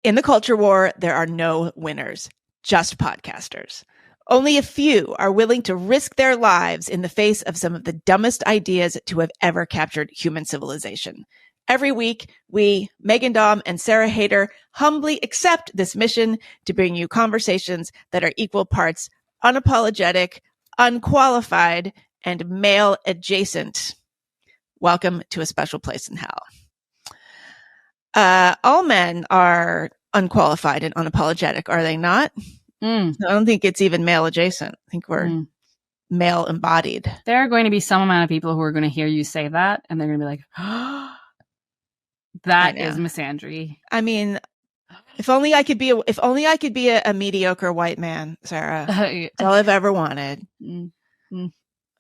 In the culture war, there are no winners, just podcasters. Only a few are willing to risk their lives in the face of some of the dumbest ideas to have ever captured human civilization. Every week, we, Megan Daum and Sarah Hayter, humbly accept this mission to bring you conversations that are equal parts unapologetic, unqualified, and male adjacent. Welcome to A Special Place in Hell. All men are unqualified and unapologetic, are they not? I don't think it's even male adjacent. I think we're male embodied. There are going to be some amount of people who are going to hear you say that, and they're going to be like, oh, that is misandry. I mean, if only I could be a mediocre white man, Sarah. That's all I've ever wanted. If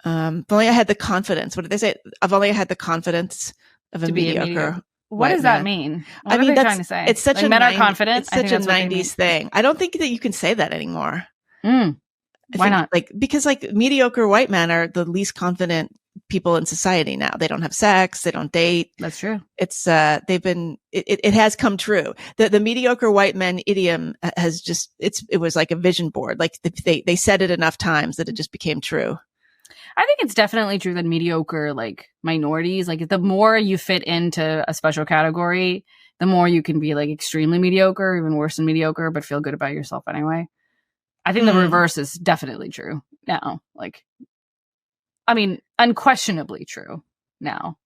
only I had the confidence. What did they say? If only I had the confidence of a mediocre. What does that mean? What are they trying to say? It's such like a men are confident. It's such a 90s thing. I don't think that you can say that anymore. Why not? Because mediocre white men are the least confident people in society now. They don't have sex. They don't date. That's true. It's it has come true. The mediocre white men idiom has just it was like a vision board. Like they said it enough times that it just became true. I think it's definitely true that mediocre, minorities, the more you fit into a special category, the more you can be extremely mediocre, even worse than mediocre, but feel good about yourself anyway. I think the reverse is definitely true now. Unquestionably true now.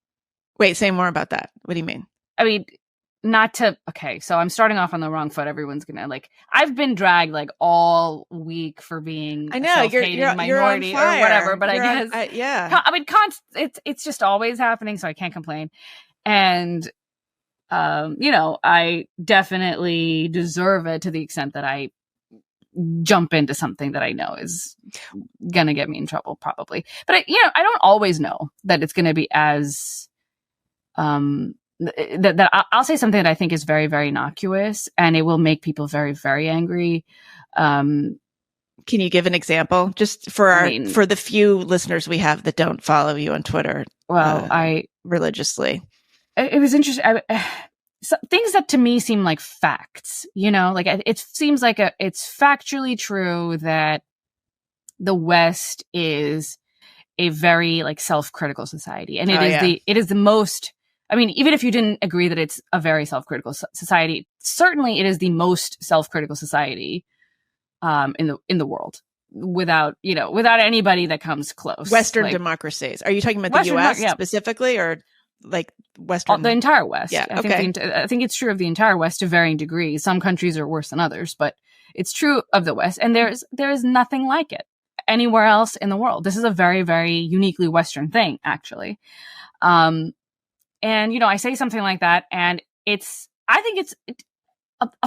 Wait, say more about that. What do you mean? So I'm starting off on the wrong foot. Everyone's gonna I've been dragged all week for being I know a self-hating minority or whatever, but it's just always happening, so I can't complain. And I definitely deserve it to the extent that I jump into something that I know is gonna get me in trouble, probably. But I don't always know that it's gonna be as that I'll say something that I think is very, very innocuous, and it will make people very, very angry. Can you give an example, just for for the few listeners we have that don't follow you on Twitter? Well, religiously. It was interesting. Things that to me seem like facts. It seems like it's factually true that the West is a very self-critical society, and it is the most. Even if you didn't agree that it's a very self-critical society, certainly it is the most self-critical society in the world, without anybody that comes close. Western democracies. Are you talking about the U.S. specifically, or Western? The entire West. Yeah. I think it's true of the entire West to varying degrees. Some countries are worse than others, but it's true of the West, and there is nothing like it anywhere else in the world. This is a very, very uniquely Western thing, actually. And, I say something like that, and of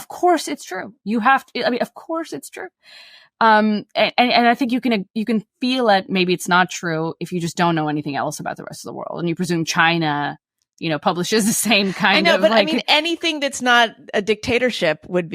course it's true. You have to, of course it's true. And I think you can feel it. Maybe it's not true if you just don't know anything else about the rest of the world, and you presume China, publishes the same kind of. I know, but anything that's not a dictatorship would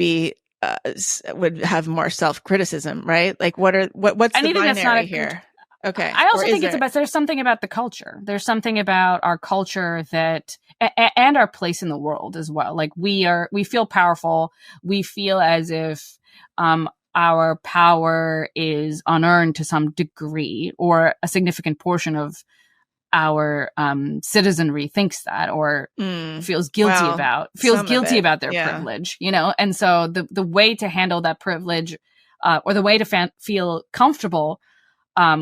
have more self-criticism, right? What's the binary here? Okay. I also think there's something about the culture. There's something about our culture and our place in the world as well. We feel powerful. We feel as if, our power is unearned to some degree, or a significant portion of our, citizenry thinks that, or feels guilty about their privilege, And so the way to handle that privilege, or the way to feel comfortable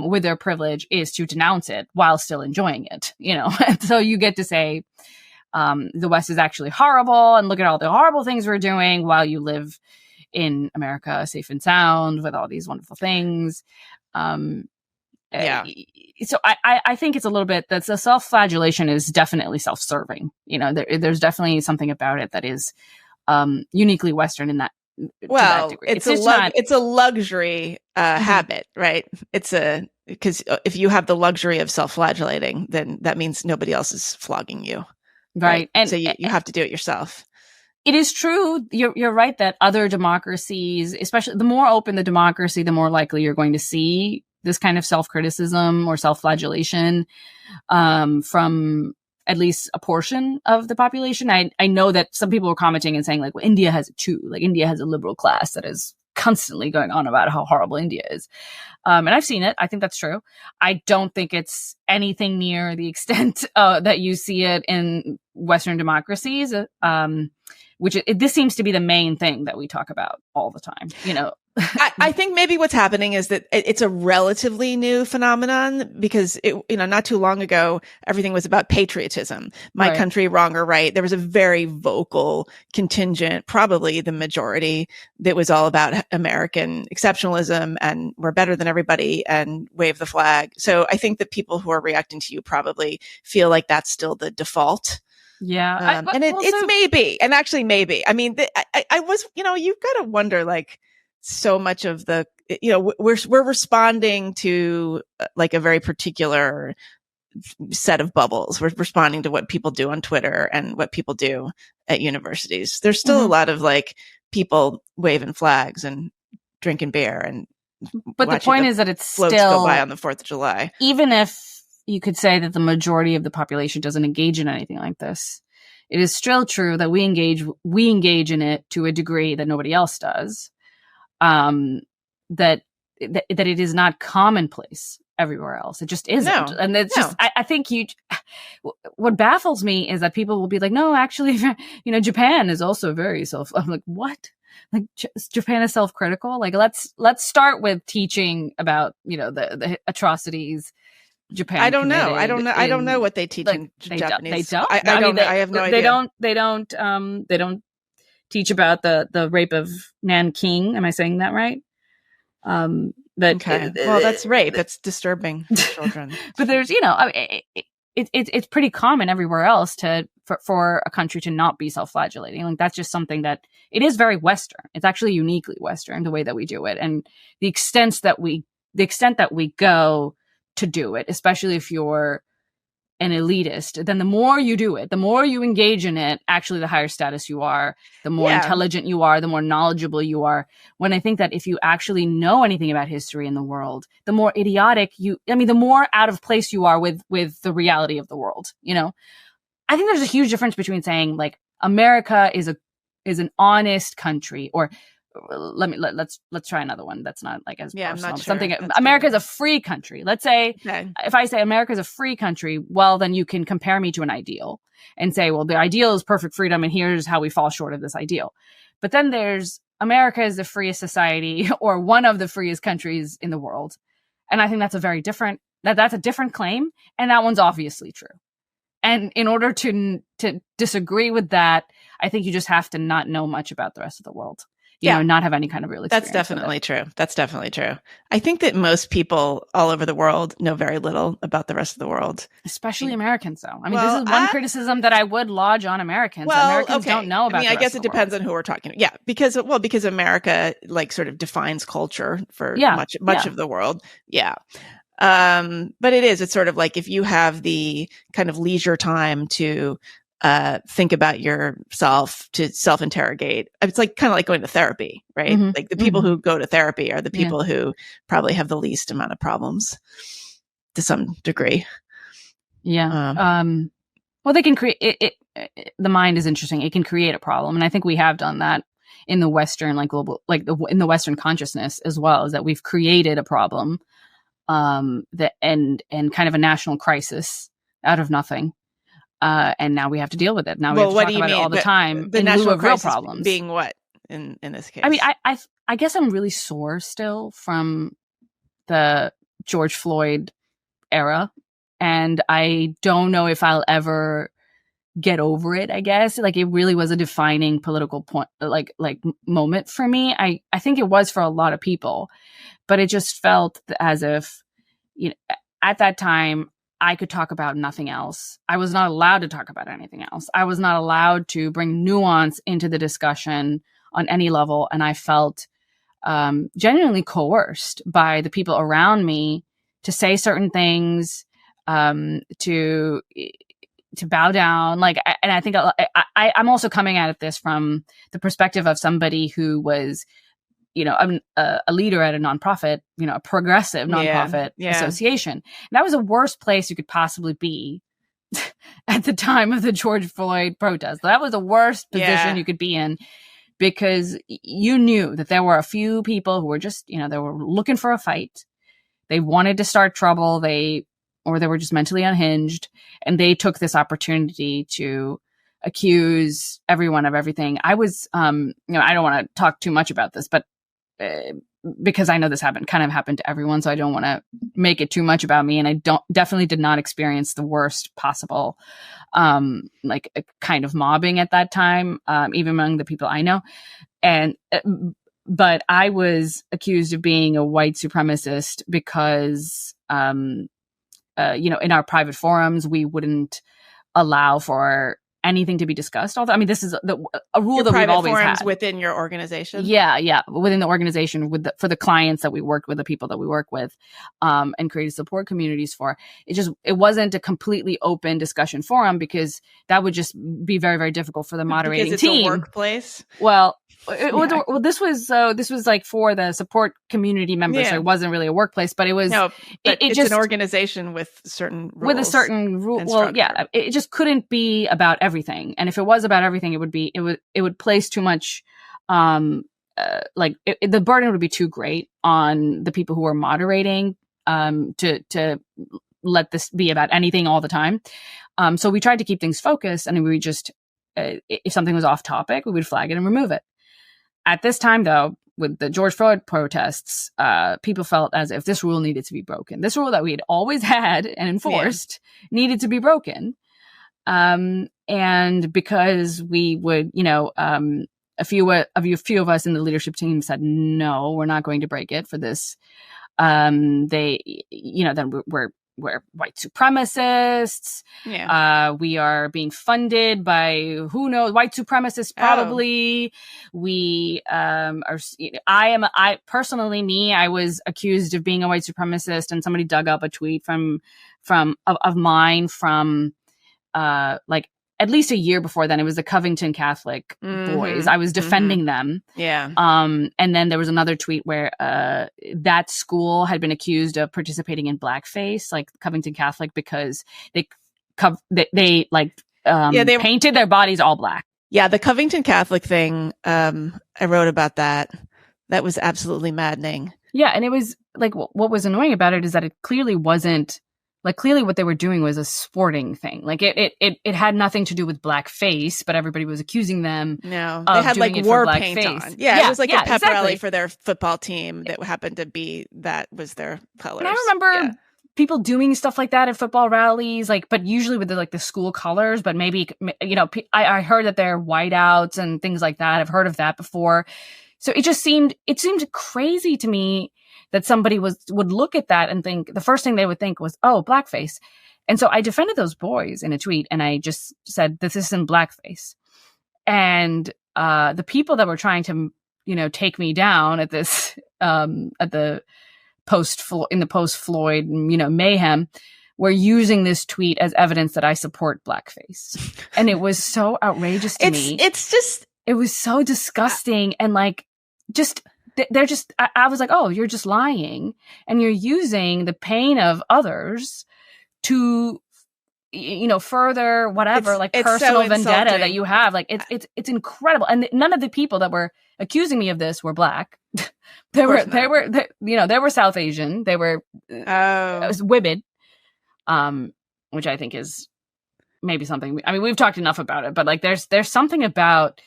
with their privilege is to denounce it while still enjoying it, And so you get to say, the West is actually horrible, and look at all the horrible things we're doing, while you live in America, safe and sound, with all these wonderful things. So I think it's a little bit that the self-flagellation is definitely self-serving. There's definitely something about it that is uniquely Western in that. Well, it's a luxury habit, right? Because if you have the luxury of self-flagellating, then that means nobody else is flogging you, right? And so you have to do it yourself. It is true. You're right that other democracies, especially the more open the democracy, the more likely you're going to see this kind of self-criticism or self-flagellation from at least a portion of the population. I know that some people were commenting and saying like, well, India has it too. Like India has a liberal class that is constantly going on about how horrible India is. And I've seen it. I think that's true. I don't think it's anything near the extent that you see it in Western democracies, this seems to be the main thing that we talk about all the time, you know. I think maybe what's happening is that it's a relatively new phenomenon because not too long ago, everything was about patriotism. My country, wrong or right. There was a very vocal contingent, probably the majority, that was all about American exceptionalism and we're better than everybody and wave the flag. So I think that people who are reacting to you probably feel like that's still the default. Yeah. It's maybe, and actually maybe. I mean, I was, you've got to wonder, like, so much of the, we're responding to like a very particular set of bubbles. We're responding to what people do on Twitter and what people do at universities. There's still a lot of like people waving flags and drinking beer and. But the point is that it's still go by on the 4th of July. Even if you could say that the majority of the population doesn't engage in anything like this, it is still true that we engage in it to a degree that nobody else does. That it is not commonplace everywhere else. It just isn't. No, and it's just, I think what baffles me is that people will be like, no, actually, Japan is also very I'm like, what? Like Japan is self-critical. Like, let's start with teaching about, the atrocities Japan. I don't know. I don't know what they teach in Japanese. They don't. I have no idea. They don't teach about the rape of Nanking. Am I saying that right? Okay. Well, that's rape. That's disturbing children. But there's, it's pretty common everywhere else for a country to not be self-flagellating. Like that's just something that it is very Western. It's actually uniquely Western the way that we do it, and the extent that we go to do it, especially if you're an elitist, then the more you do it, the more you engage in it, actually the higher status you are, the more intelligent you are, the more knowledgeable you are. When I think that if you actually know anything about history in the world, the more idiotic the more out of place you are with the reality of the world, I think there's a huge difference between saying like America is an honest country, or let's try another one that's not like as personal. I'm not sure. Something America is a free country. Let's say if I say America is a free country, well then you can compare me to an ideal and say, well, the ideal is perfect freedom and here's how we fall short of this ideal. But then there's America is the freest society or one of the freest countries in the world. And I think that's that's a different claim, and that one's obviously true. And in order to disagree with that, I think you just have to not know much about the rest of the world. Not have any kind of real experience. That's definitely true. That's definitely true. I think that most people all over the world know very little about the rest of the world. Especially Americans, though. I mean, this is one criticism that I would lodge on Americans. Americans don't know about I guess it depends on who we're talking to. Yeah, because America like sort of defines culture for much of the world. Yeah. But it's sort of like if you have the kind of leisure time to think about yourself, to self-interrogate. It's like kind of like going to therapy, right? Mm-hmm. Like the people who go to therapy are the people who probably have the least amount of problems to some degree. Yeah. Well, they can create it. The mind is interesting. It can create a problem. And I think we have done that in the Western, like global, in the Western consciousness as well, is that we've created a problem, that and kind of a national crisis out of nothing. And now we have to deal with it. Now we have to talk about it all the time in lieu of real problems. Being what in this case? I mean, I guess I'm really sore still from the George Floyd era, and I don't know if I'll ever get over it. I guess like it really was a defining political point, like moment for me. I think it was for a lot of people, but it just felt as if at that time, I could talk about nothing else. I was not allowed to talk about anything else. I was not allowed to bring nuance into the discussion on any level. And I felt genuinely coerced by the people around me to say certain things, to bow down. And I think I'm also coming at this from the perspective of somebody who was a leader at a nonprofit, a progressive nonprofit association. And that was the worst place you could possibly be at the time of the George Floyd protest. That was the worst position you could be in, because you knew that there were a few people who were just, they were looking for a fight. They wanted to start trouble. Or they were just mentally unhinged, and they took this opportunity to accuse everyone of everything. I was, I don't want to talk too much about this, but because I know this kind of happened to everyone, so I don't want to make it too much about me. And I definitely did not experience the worst possible, like a kind of mobbing at that time, even among the people I know. But I was accused of being a white supremacist because, in our private forums, we wouldn't allow for anything to be discussed. Although, this is a rule that we've always forums had within your organization. Yeah, within the organization, for the clients that we worked with, the people that we work with, and created support communities for. It wasn't a completely open discussion forum, because that would just be very, very difficult for the moderating because it's team. A workplace. Well, this was like for the support community members. So it wasn't really a workplace, but it was. No, but it's just an organization with certain rules. With a certain rule. Well, yeah, it just couldn't be about everything. And if it was about everything, it would place too much. The burden would be too great on the people who are moderating to let this be about anything all the time. So we tried to keep things focused, and we just if something was off topic, we would flag it and remove it. At this time, though, with the George Floyd protests, people felt as if this rule needed to be broken. This rule that we had always had and enforced needed to be broken. And because we would, a few of us in the leadership team said, no, we're not going to break it for this. Then we're white supremacists. Yeah. We are being funded by who knows, white supremacists probably. We I personally, I was accused of being a white supremacist, and somebody dug up a tweet of mine from at least a year before then. It was the Covington Catholic boys. I was defending them. Yeah. And then there was another tweet where that school had been accused of participating in blackface, like Covington Catholic, because they painted their bodies all black. Yeah, the Covington Catholic thing, I wrote about that. That was absolutely maddening. Yeah, and it was like, what was annoying about it is that it clearly wasn't. Like, clearly what they were doing was a sporting thing. Like, it had nothing to do with blackface, but everybody was accusing them. No, they had like war paint on. Yeah, it was like a pep rally for their football team that happened to be, that was their colors. And I remember people doing stuff like that at football rallies, but usually with the school colors, but maybe, I heard that they're whiteouts and things like that. I've heard of that before. So it seemed crazy to me that somebody would look at that and think, the first thing they would think was, oh, blackface. And so I defended those boys in a tweet, and I just said, this isn't blackface. And the people that were trying to, take me down at this, at the post-Floyd, mayhem, were using this tweet as evidence that I support blackface. And it was so outrageous to me. It was so disgusting. And I was like, oh, you're just lying, and you're using the pain of others to, further whatever, personal so vendetta that you have. It's incredible. And none of the people that were accusing me of this were black. they were South Asian. They were women, which I think is maybe something. We've talked enough about it, but there's something about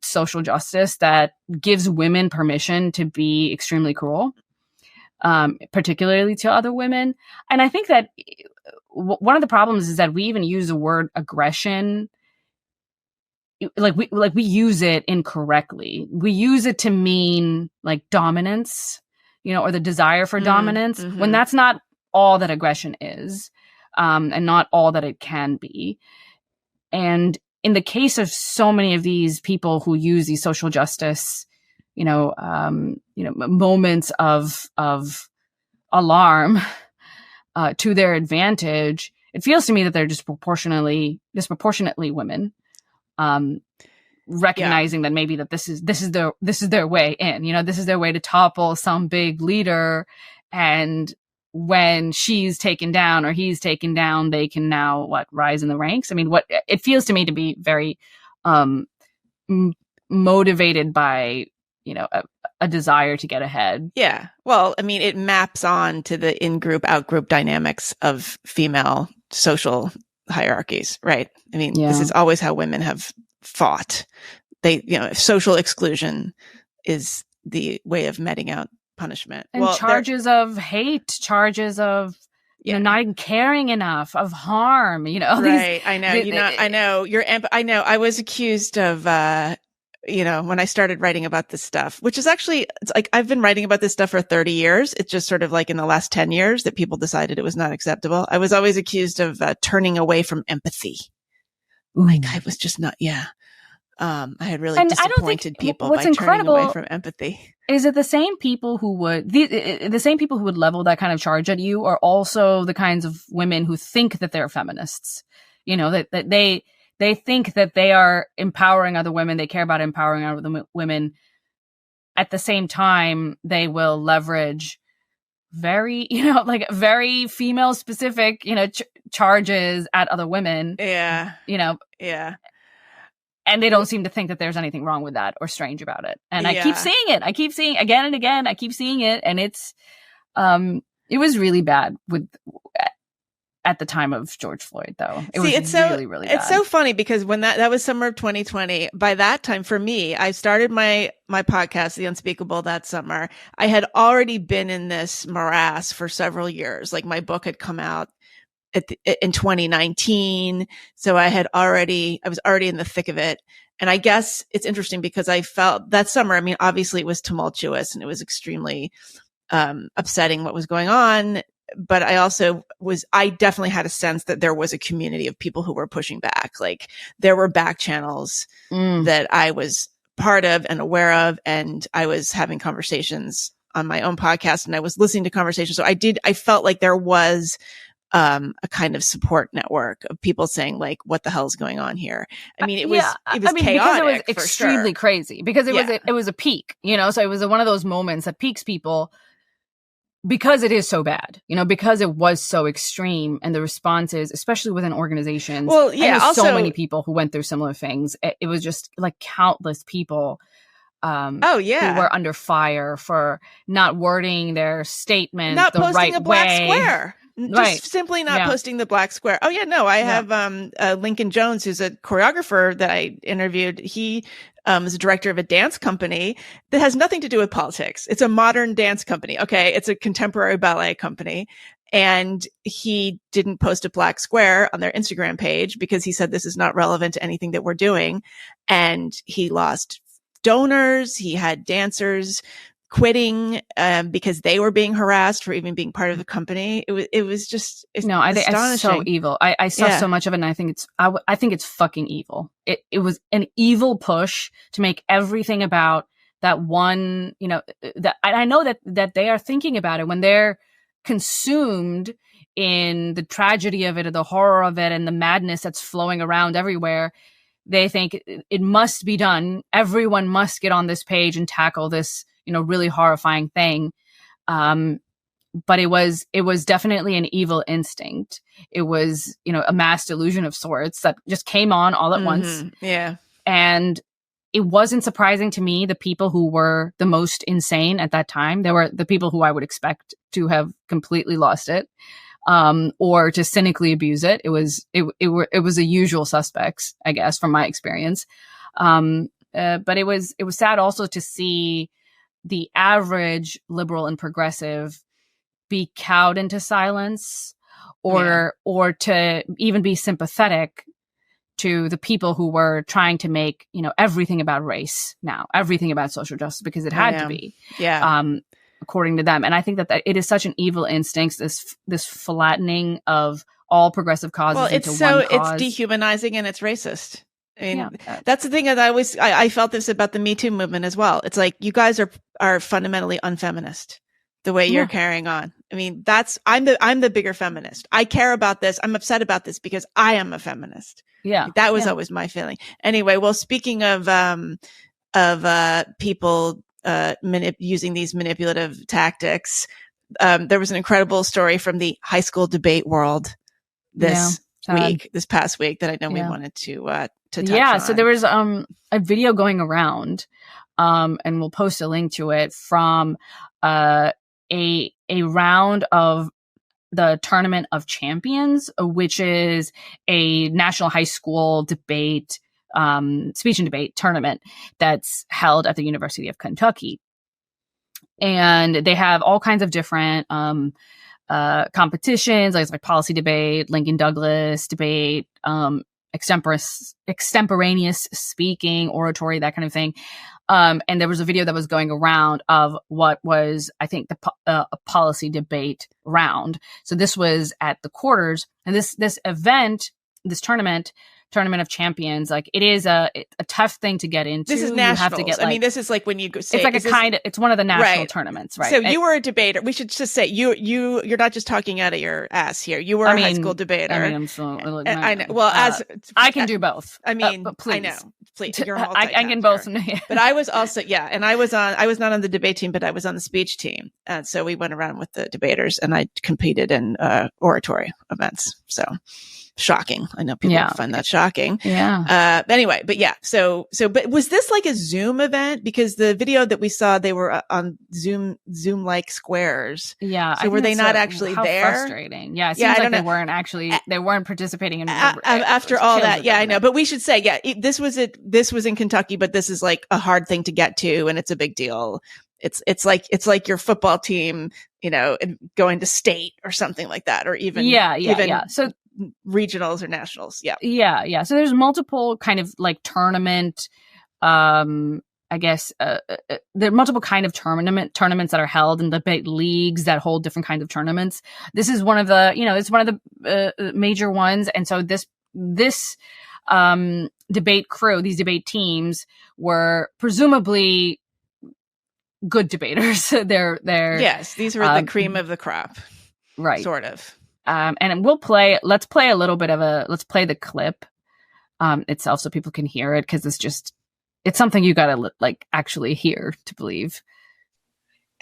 social justice that gives women permission to be extremely cruel, particularly to other women. And I think that one of the problems is that we even use the word aggression, we use it incorrectly. We use it to mean dominance, or the desire for dominance, when that's not all that aggression is, and not all that it can be. And in the case of so many of these people who use these social justice, moments of alarm to their advantage, it feels to me that they're disproportionately women, recognizing that maybe that this is their way in. This is their way to topple some big leader and when she's taken down or he's taken down, they can now rise in the ranks. I mean, what it feels to me to be very motivated by, a desire to get ahead. Yeah. Well, I mean, it maps on to the in-group, out-group dynamics of female social hierarchies, right? I mean, This is always how women have fought. Social exclusion is the way of meting out punishment. And charges of hate, charges of not even caring enough, of harm, Right. I know. I was accused of, when I started writing about this stuff, which is actually, it's like, I've been writing about this stuff for 30 years. It's just sort of like in the last 10 years that people decided it was not acceptable. I was always accused of turning away from empathy. Ooh. Like I was just not, I had really disappointed people by turning away from empathy. Is it the same people who would the same people who would level that kind of charge at you are also the kinds of women who think that they're feminists? That they think that they are empowering other women. They care about empowering other women. At the same time, they will leverage very, very female specific, charges at other women. Yeah. Yeah. And they don't seem to think that there's anything wrong with that or strange about it. And I keep seeing it. I keep seeing again and again. I keep seeing it. And it's, it was really bad at the time of George Floyd, though. It's really, really bad. It's so funny because when that was summer of 2020, by that time for me, I started my podcast, The Unspeakable, that summer. I had already been in this morass for several years. Like my book had come out in 2019. So I was already in the thick of it. And I guess it's interesting because I felt that summer, I mean, obviously it was tumultuous and it was extremely upsetting what was going on. But I definitely had a sense that there was a community of people who were pushing back. Like there were back channels that I was part of and aware of. And I was having conversations on my own podcast and I was listening to conversations. So I felt like there was a kind of support network of people saying like, what the hell is going on here? I mean, it was chaotic. Because it was extremely crazy because it was a peak, so it was one of those moments that peaks people because it is so bad, because it was so extreme and the responses, especially within organizations. Well, yeah, and also so many people who went through similar things. It was just like countless people who were under fire for not wording their statement not the posting right a black way. Square. Just simply not posting the black square. Oh yeah, no, I have Lincoln Jones, who's a choreographer that I interviewed. He is a director of a dance company that has nothing to do with politics. It's a modern dance company. Okay, it's a contemporary ballet company. And he didn't post a black square on their Instagram page because he said this is not relevant to anything that we're doing. And he lost donors. He had dancers quitting because they were being harassed for even being part of the company. It was just I think it's so evil. I saw so much of it, and I think it's fucking evil. It was an evil push to make everything about that one. That I know that they are thinking about it when they're consumed in the tragedy of it, or the horror of it, and the madness that's flowing around everywhere. They think it must be done. Everyone must get on this page and tackle this really horrifying thing. But it was definitely an evil instinct. It was, a mass delusion of sorts that just came on all at once. Yeah. And it wasn't surprising to me, the people who were the most insane at that time. They were the people who I would expect to have completely lost it, or to cynically abuse it. It was the usual suspects, I guess, from my experience. But it was sad also to see the average liberal and progressive be cowed into silence, or to even be sympathetic to the people who were trying to make, everything about race now, everything about social justice, because it had to be, according to them. And I think that it is such an evil instinct, this flattening of all progressive causes into one cause. It's dehumanizing and it's racist. I mean, that's the thing that I felt this about the Me Too movement as well. It's like, you guys are fundamentally unfeminist the way you're carrying on. I mean, I'm the bigger feminist. I care about this. I'm upset about this because I am a feminist. Yeah. That was always my feeling. Anyway, well, speaking of people, using these manipulative tactics, there was an incredible story from the high school debate world this past week that I know we wanted to touch on. So there was a video going around, and we'll post a link to it from a round of the Tournament of Champions, which is a national high school debate, speech and debate tournament that's held at the University of Kentucky. And they have all kinds of different competitions, like policy debate, Lincoln Douglas debate, extemporaneous speaking, oratory, that kind of thing. And there was a video that was going around of what was, I think, a policy debate round. So this was at the quarters, and this event, this tournament of champions, like it is a tough thing to get into. This is nationals. You have to get, like, I mean, this is like when you go say, it's like it's one of the national tournaments, right? So you were a debater. We should just say you're not just talking out of your ass here. You were a high school debator. I mean, I'm so, I know. Well, I can do both. I mean, please. I know. Please, you're a I can both. But I was also, and I was not on the debate team, but I was on the speech team. And so we went around with the debaters, and I competed in oratory events. So shocking. I know people find that shocking. Yeah. Anyway, but but was this like a Zoom event? Because the video that we saw, they were on Zoom-like squares. Yeah. So were they not actually there? Frustrating. Yeah. It seems like they weren't participating in after all that. Yeah, I know. But we should say, this was in Kentucky, but this is like a hard thing to get to, and it's a big deal. It's like your football team, going to state or something like that, or even So regionals or nationals. So there's multiple kind of like tournament, I guess there are multiple kind of tournaments that are held in debate leagues that hold different kinds of tournaments. This is one of the, it's one of the major ones. And so this debate crew, these debate teams, were presumably good debaters. They're these were the cream of the crop, right? Sort of. And let's play the clip itself so people can hear it, because it's something you gotta like actually hear to believe.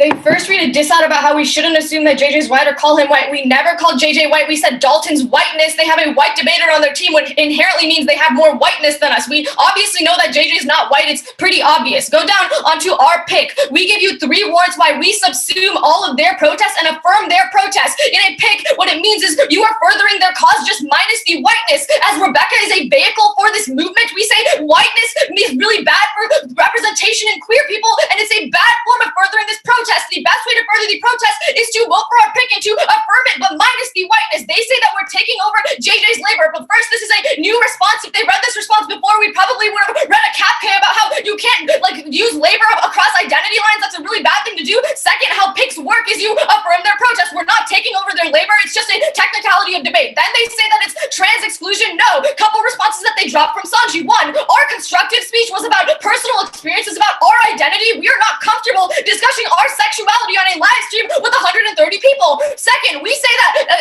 They first read a diss out about how we shouldn't assume that JJ's white or call him white. We never called JJ white. We said Dalton's whiteness. They have a white debater on their team, which inherently means they have more whiteness than us. We obviously know that JJ's not white. It's pretty obvious. Go down onto our pick. We give you 3 warrants why we subsume all of their protests and affirm their protests. In a pick, what it means is you are furthering their cause just minus the whiteness. As Rebecca is a vehicle for this movement, we say whiteness is really bad for representation in queer people, and it's a bad form of furthering this protest. The best way to further the protest is to vote for our pick and to affirm it, but minus the whiteness. They say that we're taking over JJ's labor, but first, this is a new response. If they read this response before, we probably would have read a capca about how you can't use labor across identity lines. That's a really bad thing to do. Second, how picks work is you affirm their protest. We're not taking over their labor. It's just a technicality of debate. Then they say that it's trans exclusion. No. Couple responses that they dropped from Sanji. 1, our constructive speech was about personal experiences, about our identity. We are not comfortable discussing our sexuality on a live stream with 130 people. Second, we say that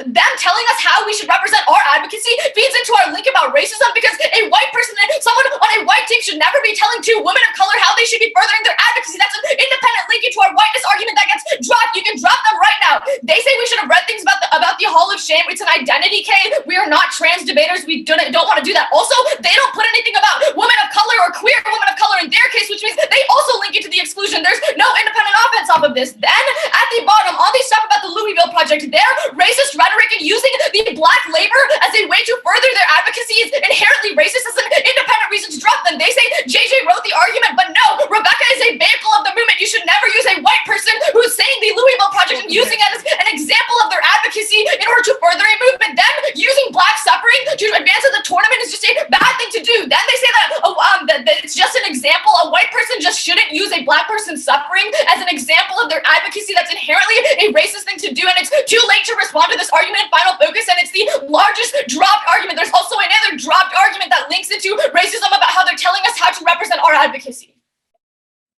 them telling us how we should represent our advocacy feeds into our link about racism, because a white person, someone on a white team, should never be telling 2 women of color how they should be furthering their advocacy. That's an independent link into our whiteness argument that gets dropped. You can drop them right now. They say we should have read things about the Hall of Shame. It's an identity cave. We are not trans debaters. We don't want to do that. Also, they don't put anything about women of color or queer women of color in their case, which means they also link it to the exclusion. There's no independent offense off of this. Then at the bottom, all these stuff about the Louisville Project, their racist rhetoric and using the black labor as a way to further their advocacy is inherently racist. As an independent reason to drop them. They say JJ wrote the argument, but no, Rebecca is a vehicle of the movement. You should never use a white person who's saying the Louisville Project and using it as an example of their advocacy in order to further a movement. Then using black suffering to advance in the tournament is just a bad thing to do. Then they say that it's just an example. A white person just shouldn't use a black person's suffering as an example of their advocacy. That's inherently a racist thing to do, and it's too late to respond to this argument in Final Focus, and it's the largest dropped argument. There's also another dropped argument that links into racism about how they're telling us how to represent our advocacy.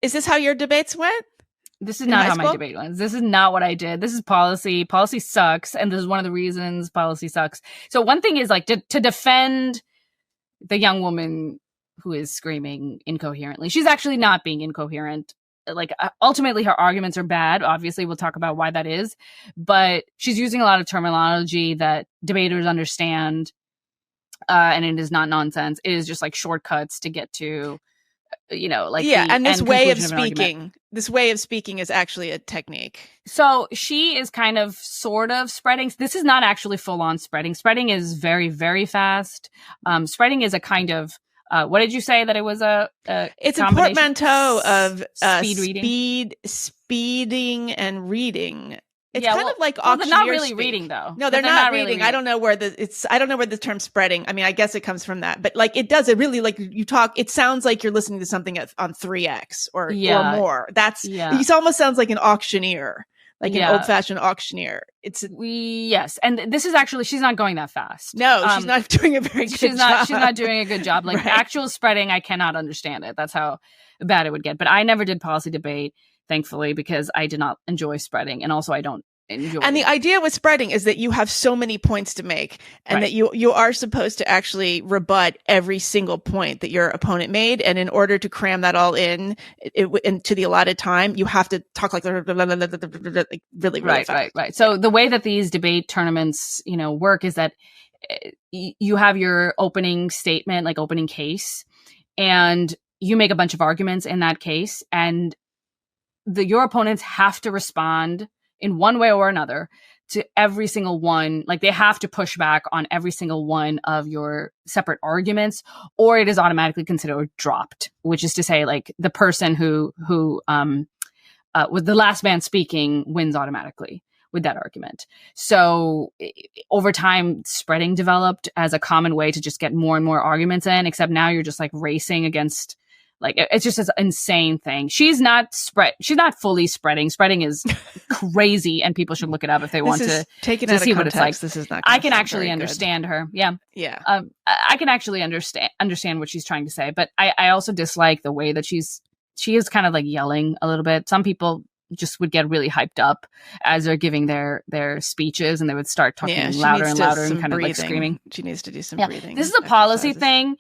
Is this how your debates went? This is not how my debate went. This is not what I did. This is policy. Policy sucks, and this is one of the reasons policy sucks. So one thing is to defend the young woman who is screaming incoherently. She's actually not being incoherent. ultimately her arguments are bad. Obviously, we'll talk about why that is, but she's using a lot of terminology that debaters understand, and it is not nonsense. It is just like shortcuts to get to, like and this end way of conclusion an argument. this way of speaking is actually a technique. So she is kind of sort of spreading. This is not actually full on spreading. Spreading is very, very fast. Spreading is a kind of, what did you say that it was it's a portmanteau of speeding and reading. It's kind of like auctioneer they're not really speak. reading though. No, they're not reading. I don't know where the term spreading. I mean, I guess it comes from that, but like it does. It really like you talk. It sounds like you're listening to something on 3x or more. It almost sounds like an auctioneer, like an old fashioned auctioneer. Yes, and this is actually she's not going that fast. No, she's not doing a very good job. She's not doing a good job. Like actual spreading, I cannot understand it. That's how bad it would get. But I never did policy debate, thankfully, because I did not enjoy spreading, and also I don't enjoy. And the idea with spreading is that you have so many points to make, and that you are supposed to actually rebut every single point that your opponent made. And in order to cram that all into the allotted time, you have to talk like really fast. Right. So the way that these debate tournaments, work is that you have your opening statement, like opening case, and you make a bunch of arguments in that case, and your opponents have to respond in one way or another to every single one. Like they have to push back on every single one of your separate arguments, or it is automatically considered dropped, which is to say like the person who was the last man speaking wins automatically with that argument. So over time, spreading developed as a common way to just get more and more arguments in, except now you're just like racing against. Like it's just an insane thing. She's not fully spreading. Spreading is crazy, and people should look it up if they want to see what it's like. This is not. I can actually understand her. Yeah. I can actually understand what she's trying to say, but I also dislike the way that she is kind of like yelling a little bit. Some people just would get really hyped up as they're giving their speeches, and they would start talking louder and louder and kind of like screaming. She needs to do some breathing. This is a policy thing.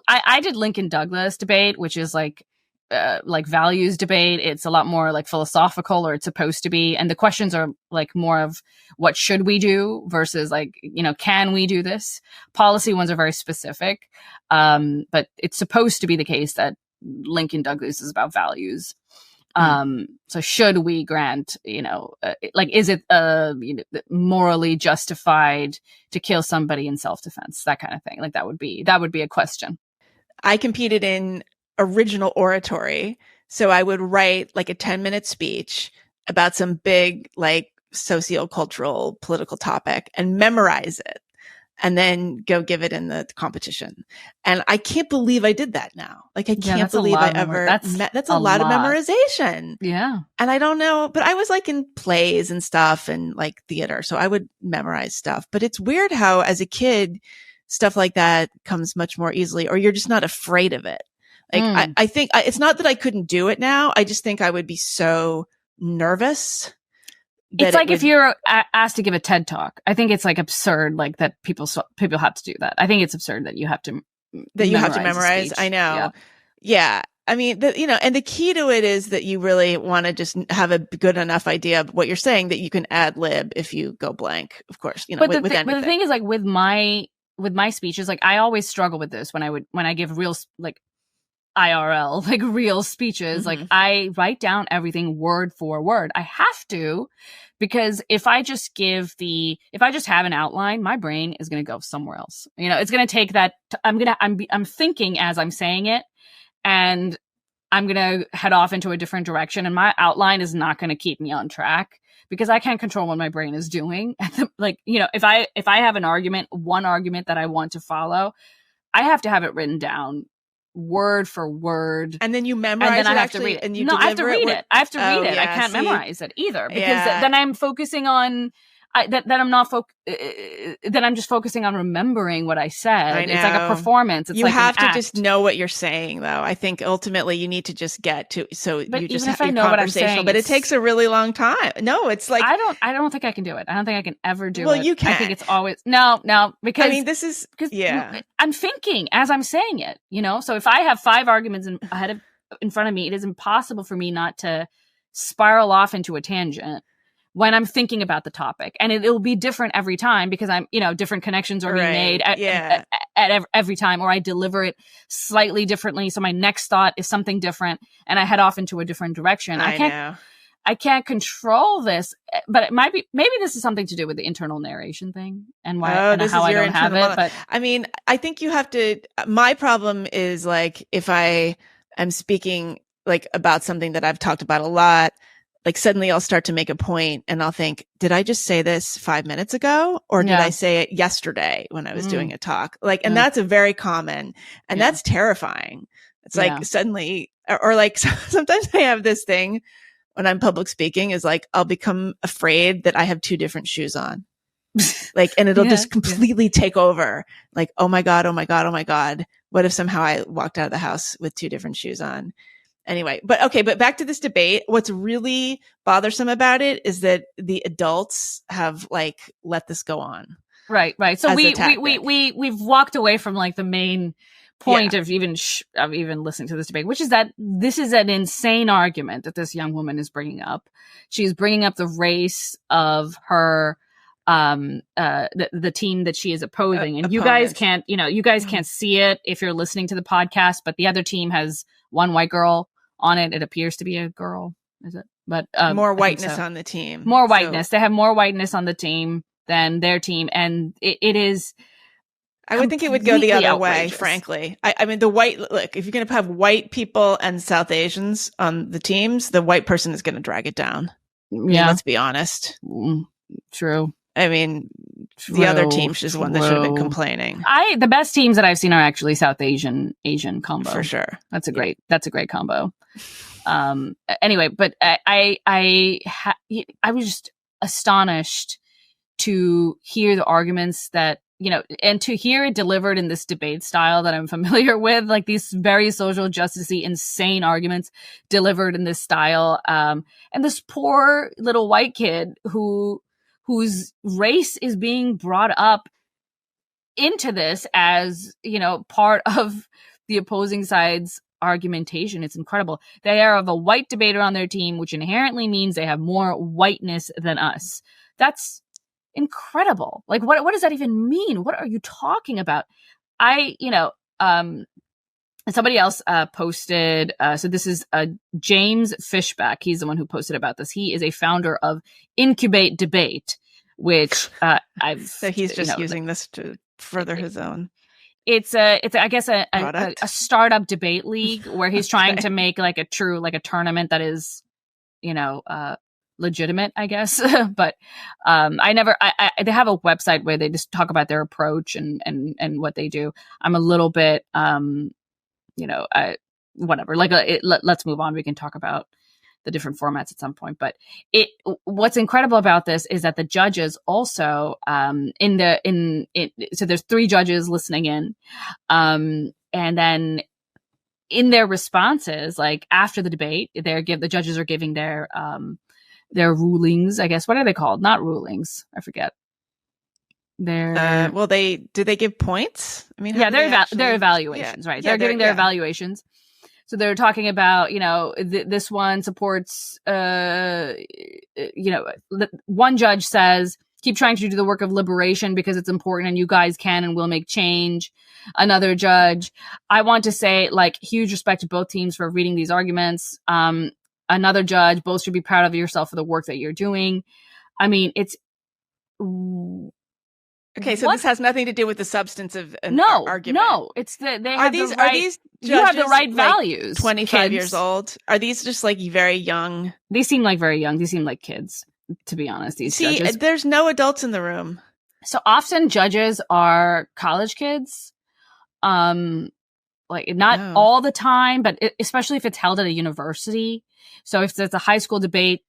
I did Lincoln Douglas debate, which is like values debate. It's a lot more like philosophical, or it's supposed to be. And the questions are like more of what should we do versus like, can we do this? Policy ones are very specific. But it's supposed to be the case that Lincoln Douglas is about values. So should we grant, is it, morally justified to kill somebody in self-defense, that kind of thing? Like that would be a question. I competed in original oratory. So I would write like a 10-minute speech about some big, like sociocultural political topic and memorize it, and then go give it in the competition. And I can't believe I did that now. Like I can't believe I ever, that's a lot of memorization. Yeah. And I don't know, but I was like in plays and stuff and like theater. So I would memorize stuff, but it's weird how as a kid, stuff like that comes much more easily, or you're just not afraid of it. Like I think it's not that I couldn't do it now. I just think I would be so nervous. It's like if you're asked to give a TED talk. I think it's like absurd, like that people have to do that. I think it's absurd that you have to memorize. I know. Yeah. I mean, and the key to it is that you really want to just have a good enough idea of what you're saying that you can ad lib if you go blank, of course, with anything. But the thing is, like with my speeches, like I always struggle with this when I give real, like IRL, like real speeches. Like I write down everything word for word. I have to, because if I just have an outline, my brain is going to go somewhere else. It's going to take that. I'm thinking as I'm saying it, and I'm going to head off into a different direction, and my outline is not going to keep me on track because I can't control what my brain is doing. If I have one argument that I want to follow, I have to have it written down word for word, and then you memorize and then it. I have to read it. No, I have to read it. I have to read it. I can't memorize it either, because then I'm focusing on that I'm just focusing on remembering what I said. It's like a performance. It's you like have to just know what you're saying, though. I think ultimately you need to just get to but you just even if have I know what I'm conversational. saying, but it takes a really long time. No, it's like I don't think I can do it. I don't think I can ever do it. Well, you can. I think it's always no, because I mean this is I'm thinking as I'm saying it. So if I have 5 arguments in front of me, it is impossible for me not to spiral off into a tangent when I'm thinking about the topic. And it'll be different every time because I'm, different connections are being made at every time, or I deliver it slightly differently. So my next thought is something different and I head off into a different direction. I can't control this, but it might be, maybe this is something to do with the internal narration thing and why, and how I don't have it. But I mean, I think you have to, my problem is like, if I am speaking like about something that I've talked about a lot, like suddenly I'll start to make a point and I'll think, did I just say this 5 minutes ago? Or did I say it yesterday when I was doing a talk? Like, and that's a very common, and that's terrifying. It's like suddenly, or like sometimes I have this thing when I'm public speaking is like, I'll become afraid that I have two different shoes on. Like, and it'll just completely take over. Like, oh my God, oh my God, oh my God. What if somehow I walked out of the house with two different shoes on? Anyway, but back to this debate. What's really bothersome about it is that the adults have like let this go on. Right. So we've walked away from like the main point of even listening to this debate, which is that this is an insane argument that this young woman is bringing up. She's bringing up the race of her the team that she is opposing, and you guys can't can't see it if you're listening to the podcast, but the other team has one white girl on it. It appears to be a girl, is it? But more whiteness on the team. More whiteness. They have more whiteness on the team than their team, and it is. I would think it would go the other way, frankly. I mean, look, if you're going to have white people and South Asians on the teams, the white person is going to drag it down. Yeah. I mean, let's be honest. True. I mean, the other team is the one that should have been complaining. The best teams that I've seen are actually South Asian combo. For sure. That's a great combo. Anyway, but I was just astonished to hear the arguments that, and to hear it delivered in this debate style that I'm familiar with, like these very social justice-y, insane arguments delivered in this style. And this poor little white kid whose race is being brought up into this as, part of the opposing side's argumentation. It's incredible. They are of a white debater on their team, which inherently means they have more whiteness than us. That's incredible. Like, what does that even mean? What are you talking about? Somebody else posted, so this is James Fishback. He's the one who posted about this. He is a founder of Incubate Debate, which so he's just using this to further his own. It's I guess a startup debate league where he's trying to make like a tournament that is, legitimate, I guess. But they have a website where they just talk about their approach and what they do. I'm a little bit whatever. Let's move on. We can talk about the different formats at some point. But what's incredible about this is that the judges also so there's 3 judges listening in, and then in their responses, like after the debate, the judges are giving their rulings. I guess, what are they called? Not rulings. I forget. Do they give points? I mean, they're evaluations, right? They're giving their evaluations. So they're talking about, this one supports, one judge says, keep trying to do the work of liberation because it's important and you guys can and will make change. Another judge, I want to say, like, huge respect to both teams for reading these arguments. Another judge, both should be proud of yourself for the work that you're doing. I mean, it's... Okay, so this has nothing to do with the substance of an argument. No, it's they have these judges, you have the right values. 25 kids. Years old. Are these just like very young? They seem like very young. They seem like kids, to be honest. These judges. There's no adults in the room. So often judges are college kids. Not all the time, but especially if it's held at a university. So if it's a high school debate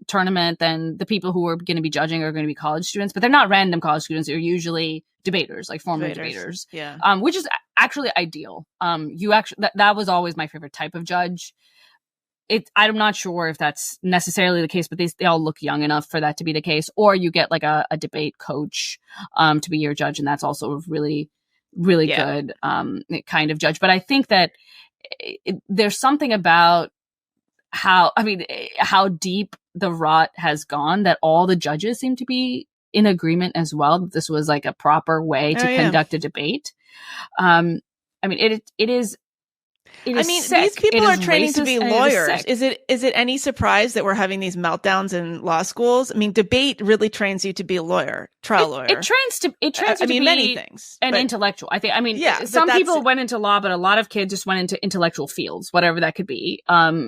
tournament, then the people who are going to be judging are going to be college students, but they're not random college students. They're usually debaters, like former debaters. Yeah. Which is actually ideal. That was always my favorite type of judge. I'm not sure if that's necessarily the case, but they all look young enough for that to be the case. Or you get like a debate coach to be your judge, and that's also really, really good kind of judge. But I think that there's something about how deep the rot has gone that all the judges seem to be in agreement as well that this was like a proper way to conduct a debate. These people are training to be lawyers. Is it any surprise that we're having these meltdowns in law schools? I mean, debate really trains you to be a lawyer, trial lawyer. It trains you to be many things, an intellectual. Some people went into law, but a lot of kids just went into intellectual fields, whatever that could be. There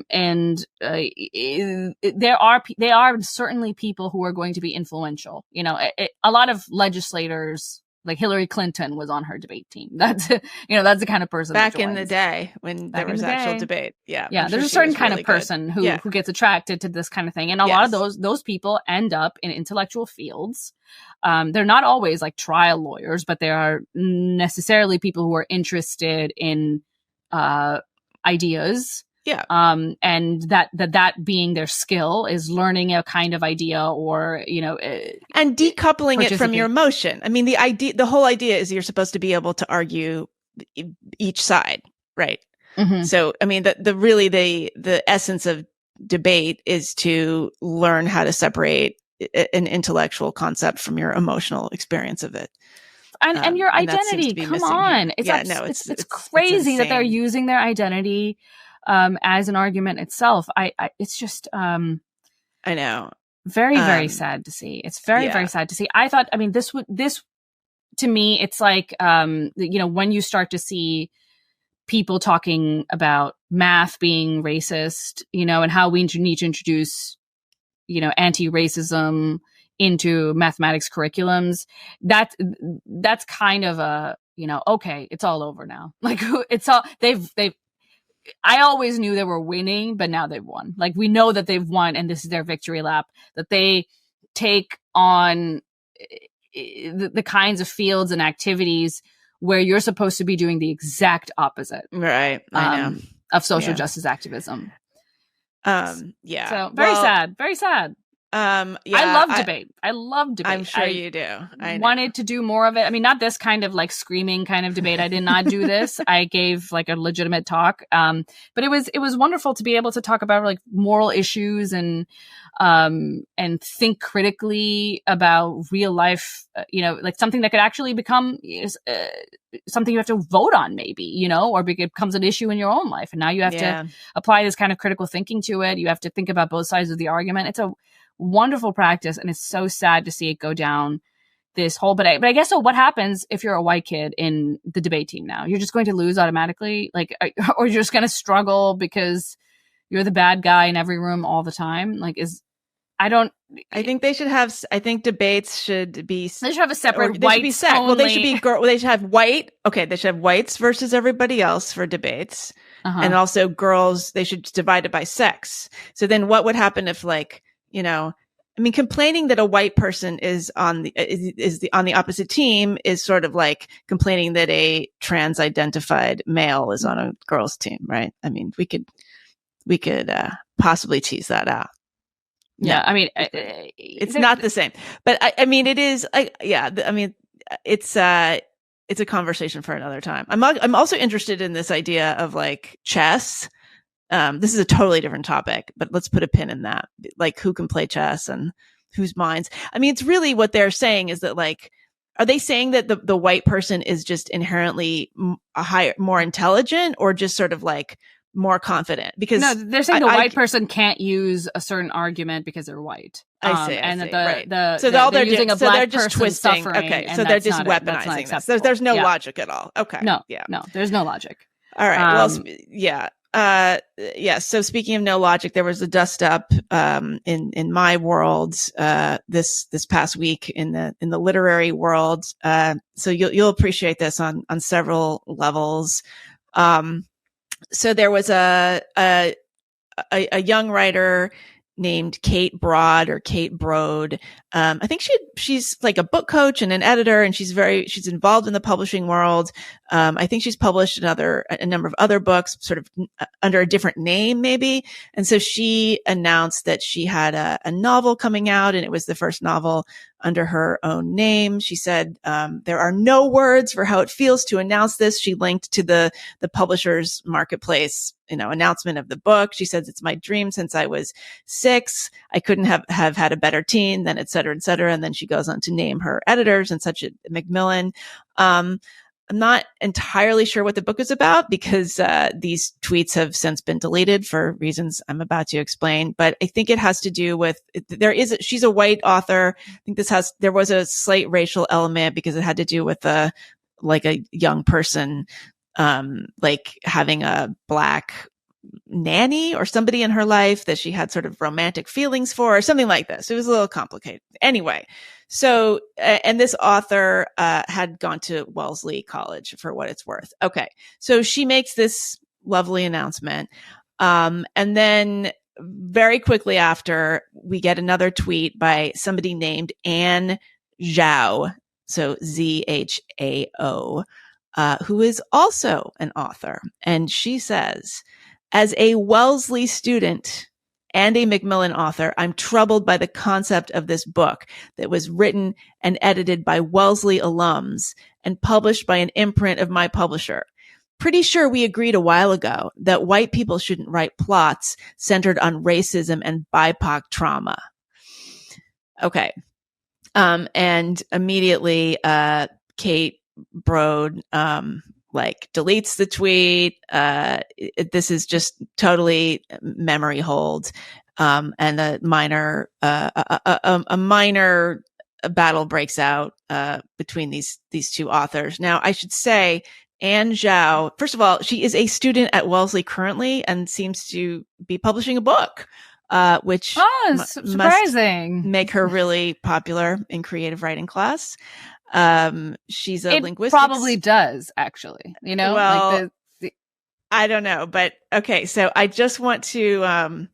are certainly people who are going to be influential. You know, a lot of legislators. Like Hillary Clinton was on her debate team. That's that's the kind of person back in the day when there was actual debate. Yeah. There's a certain kind of person who gets attracted to this kind of thing. And a lot of those people end up in intellectual fields. They're not always like trial lawyers, but they are necessarily people who are interested in ideas. Yeah. And that being their skill is learning a kind of idea or, and decoupling it from your emotion. I mean, the whole idea is you're supposed to be able to argue each side, right? Mm-hmm. So, I mean, the essence of debate is to learn how to separate an intellectual concept from your emotional experience of it. And your identity, come on. It's crazy that they're using their identity as an argument itself. It's just, I know. Very, very sad to see. It's very, very sad to see. I thought, this to me, it's like, when you start to see people talking about math being racist, and how we need to introduce, anti-racism into mathematics curriculums, that's kind of a, okay, it's all over now. Like it's all, I always knew they were winning, but now they've won. Like we know that they've won and this is their victory lap, that they take on the kinds of fields and activities where you're supposed to be doing the exact opposite. Right. I know. Of social justice activism. Yeah. So very sad. Very sad. I love debate. I'm sure you do. I wanted to do more of it. I mean, not this kind of like screaming kind of debate. I did not do this. I gave like a legitimate talk. But it was wonderful to be able to talk about like moral issues and think critically about real life, like something that could actually become something you have to vote on maybe, or it becomes an issue in your own life. And now you have to apply this kind of critical thinking to it. You have to think about both sides of the argument. It's a wonderful practice, and it's so sad to see it go down this whole. But I guess so. What happens if you're a white kid in the debate team now? You're just going to lose automatically, or you're just going to struggle because you're the bad guy in every room all the time. I think they should have. I think debates should be. They should have a separate whites only. Well, they should be. They should have white. Okay, they should have whites versus everybody else for debates, and also girls. They should divide it by sex. So then, what would happen if complaining that a white person is on the opposite team is sort of like complaining that a trans-identified male is on a girls' team, right? I mean, we could possibly tease that out. Yeah, it's not the same, but it is. It's a conversation for another time. I'm also interested in this idea of like chess. This is a totally different topic, but let's put a pin in that. Like who can play chess and whose minds. It's really what they're saying is that like, are they saying that the white person is just inherently more intelligent or just sort of like more confident? Because no, they're saying the white person can't use a certain argument because they're white. I see. And right. they're using a black person twisting. Suffering. Okay, so they're just weaponizing this. So there's no logic at all. Okay. No, there's no logic. All right. So speaking of no logic, there was a dust up in my world this past week in the literary world. So you'll appreciate this on several levels. So there was a young writer named Kate Broad or Kate Broad, I think she's like a book coach and an editor, and she's involved in the publishing world. I think she's published a number of other books, sort of under a different name, maybe. And so she announced that she had a novel coming out, and it was the first novel under her own name. She said, there are no words for how it feels to announce this. She linked to the publisher's marketplace, announcement of the book. She says, it's my dream since I was 6. I couldn't have had a better teen, then et cetera, et cetera. And then she goes on to name her editors and such at Macmillan. I'm not entirely sure what the book is about because these tweets have since been deleted for reasons I'm about to explain. But I think it has to do with she's a white author. I think there was a slight racial element because it had to do with a young person, like having a black nanny or somebody in her life that she had sort of romantic feelings for or something like this. It was a little complicated. Anyway, so, and this author had gone to Wellesley College for what it's worth. Okay. So she makes this lovely announcement. And then very quickly after, we get another tweet by somebody named Anne Zhao. So Zhao, who is also an author. And she says, as a Wellesley student and a Macmillan author, I'm troubled by the concept of this book that was written and edited by Wellesley alums and published by an imprint of my publisher. Pretty sure we agreed a while ago that white people shouldn't write plots centered on racism and BIPOC trauma. Okay. And immediately, Kate Broad, deletes the tweet. This is just totally memory hold. And a minor battle breaks out, between these two authors. Now, I should say, Anne Zhao, first of all, she is a student at Wellesley currently and seems to be publishing a book, which surprising. must make her really popular in creative writing class. She's a linguistics. Probably does, actually. Well, I don't know, but okay. So I just want to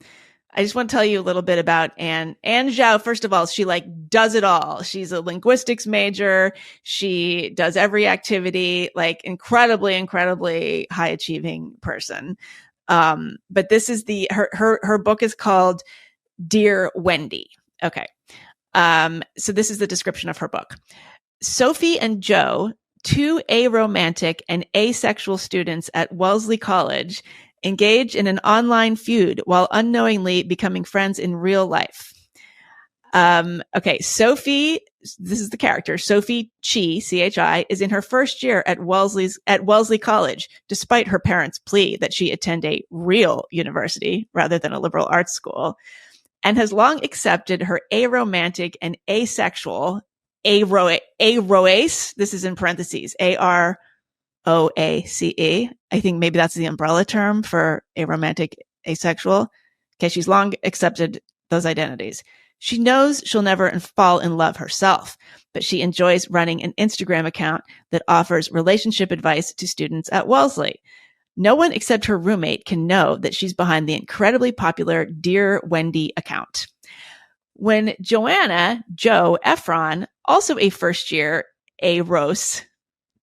tell you a little bit about Anne Zhao. First of all, she does it all. She's a linguistics major. She does every activity, incredibly, incredibly high achieving person. But this is her book is called Dear Wendy. Okay. So this is the description of her book. Sophie and Joe, two aromantic and asexual students at Wellesley College, engage in an online feud while unknowingly becoming friends in real life. Okay, Sophie, this is the character. Sophie Chi, C-H-I, is in her first year at Wellesley College, despite her parents' plea that she attend a real university rather than a liberal arts school, and has long accepted her aromantic and asexual aroace, this is in parentheses, AROACE. I think maybe that's the umbrella term for aromantic asexual. Okay, she's long accepted those identities. She knows she'll never fall in love herself, but she enjoys running an Instagram account that offers relationship advice to students at Wellesley. No one except her roommate can know that she's behind the incredibly popular Dear Wendy account. When Joe Efron, also a first-year AROS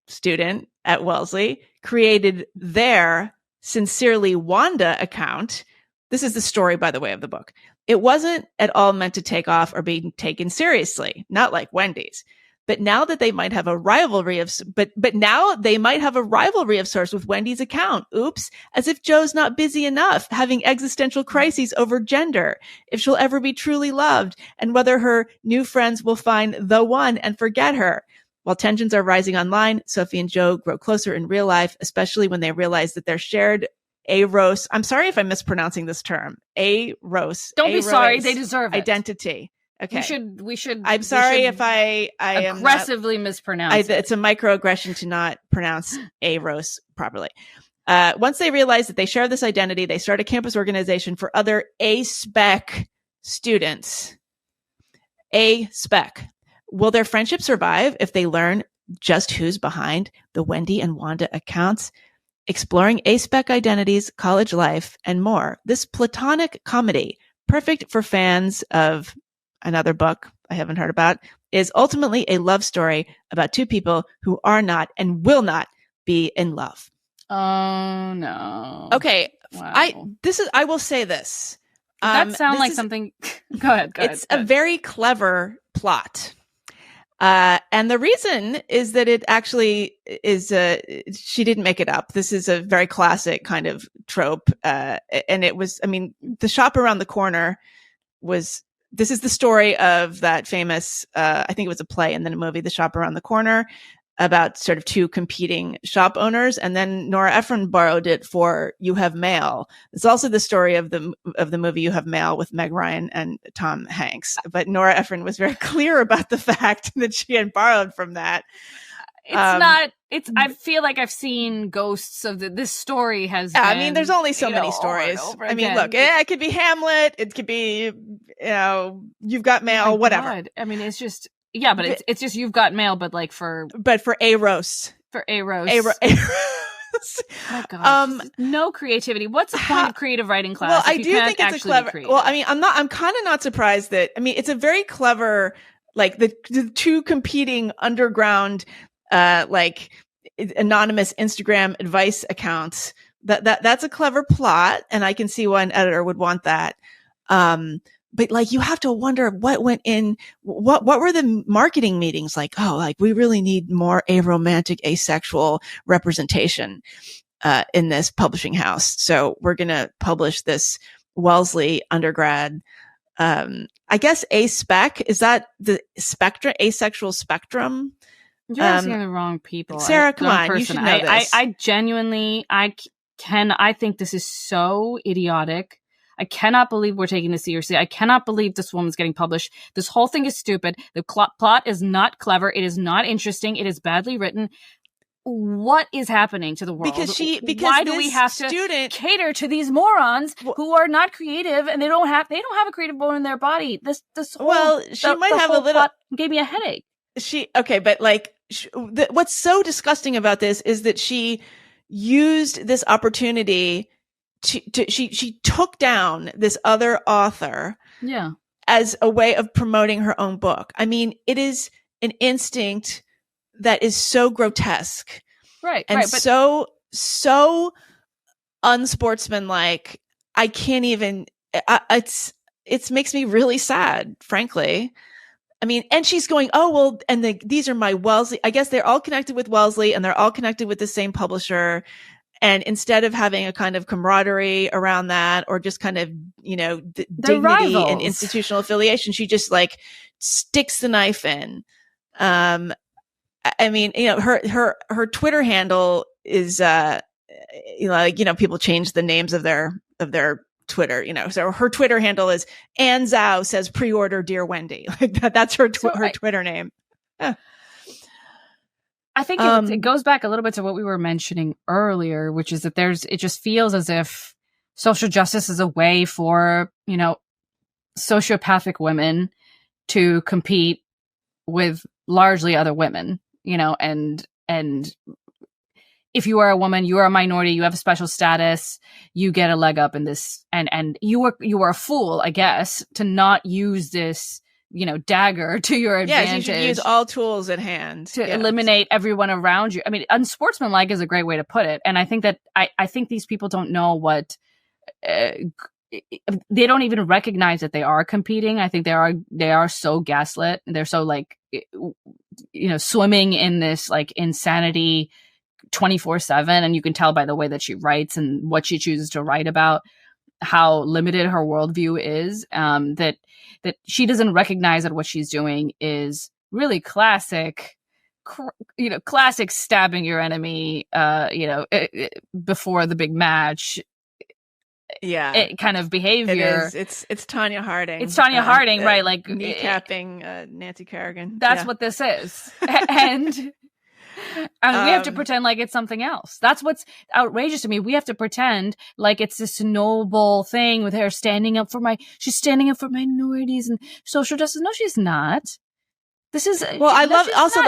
student at Wellesley, created their Sincerely Wanda account, this is the story, by the way, of the book. It wasn't at all meant to take off or be taken seriously, not like Wendy's. But now that they might have a rivalry of, but now they might have a rivalry of sorts with Wendy's account. Oops. As if Joe's not busy enough having existential crises over gender, if she'll ever be truly loved, and whether her new friends will find the one and forget her. While tensions are rising online, Sophie and Joe grow closer in real life, especially when they realize that their shared AROS, I'm sorry if I'm mispronouncing this term, AROS. Don't be sorry, they deserve it. Identity. Okay. We should. I'm sorry if I am aggressively mispronounce it. It's a microaggression to not pronounce AROS properly. Once they realize that they share this identity, they start a campus organization for other A-spec students. A-spec. Will their friendship survive if they learn just who's behind the Wendy and Wanda accounts? Exploring A-spec identities, college life, and more. This platonic comedy, perfect for fans of another book I haven't heard about, is ultimately a love story about two people who are not and will not be in love. Oh no. Okay. Wow. I will say this. That sounds like something. Go ahead. It's a very clever plot. And the reason is that it actually is, she didn't make it up. This is a very classic kind of trope. And it was, I mean, the shop around the corner this is the story of that famous, I think it was a play and then a movie, The Shop Around the Corner, about sort of two competing shop owners. And then Nora Ephron borrowed it for You Have Mail. It's also the story of the movie You Have Mail with Meg Ryan and Tom Hanks. But Nora Ephron was very clear about the fact that she had borrowed from that. I feel like I've seen ghosts of this story has been, I mean, there's only so many stories. Over I mean, again. look, it could be Hamlet. It could be, You've Got Mail, whatever. God. I mean, it's just, yeah, but it's just You've Got Mail, but like for Eros. For Eros. Oh God. No creativity. What's the point of creative writing class? Well, I do think it's a clever. Well, I mean, I'm kind of not surprised that. I mean, it's a very clever, like the two competing underground, like anonymous Instagram advice accounts. That's a clever plot, and I can see why an editor would want that. But like, you have to wonder what went in, what were the marketing meetings like? Oh, like we really need more aromantic, asexual representation, in this publishing house. So we're going to publish this Wellesley undergrad, I guess A-spec. Is that the spectrum, asexual spectrum? You're asking the wrong people. Sarah, come on, you should know this. I genuinely, I think this is so idiotic. I cannot believe we're taking this seriously. I cannot believe this woman's getting published. This whole thing is stupid. The plot is not clever. It is not interesting. It is badly written. What is happening to the world? Because why do we have to cater to these morons who are not creative and they don't have a creative bone in their body? She might have a little. Gave me a headache. But like, what's so disgusting about this is that she used this opportunity she took down this other author, as a way of promoting her own book. I mean, it is an instinct that is so grotesque, right? And so unsportsmanlike. I can't even. It makes me really sad, frankly. I mean, and she's going, oh, well, and these are my Wellesley. I guess they're all connected with Wellesley and they're all connected with the same publisher. And instead of having a kind of camaraderie around that, or just kind of, dignity rivals and institutional affiliation, she just like sticks the knife in. I mean, her Twitter handle is, people change the names of their Twitter, so her Twitter handle is Ann Zhao says pre-order Dear Wendy. Like that's her Twitter name. Yeah. I think it goes back a little bit to what we were mentioning earlier, which is that it just feels as if social justice is a way for, sociopathic women to compete with largely other women, and if you are a woman, you are a minority, you have a special status, you get a leg up in this, and you are a fool, I guess, to not use this, dagger to your advantage. Yes, you should use all tools at hand to eliminate everyone around you. I mean, unsportsmanlike is a great way to put it. And I think that I think these people don't know what they don't even recognize that they are competing. I think they are so gaslit. They're so like, swimming in this like insanity 24/7. And you can tell by the way that she writes and what she chooses to write about how limited her worldview is, that she doesn't recognize that what she's doing is really classic stabbing your enemy, before the big match. Kind of behavior. It is. It's Tanya Harding. It's Tanya Harding, right? Like kneecapping Nancy Kerrigan. That's what this is. And we have to pretend like it's something else. That's what's outrageous to me. We have to pretend like it's this noble thing with her she's standing up for minorities and social justice. No, she's not. This is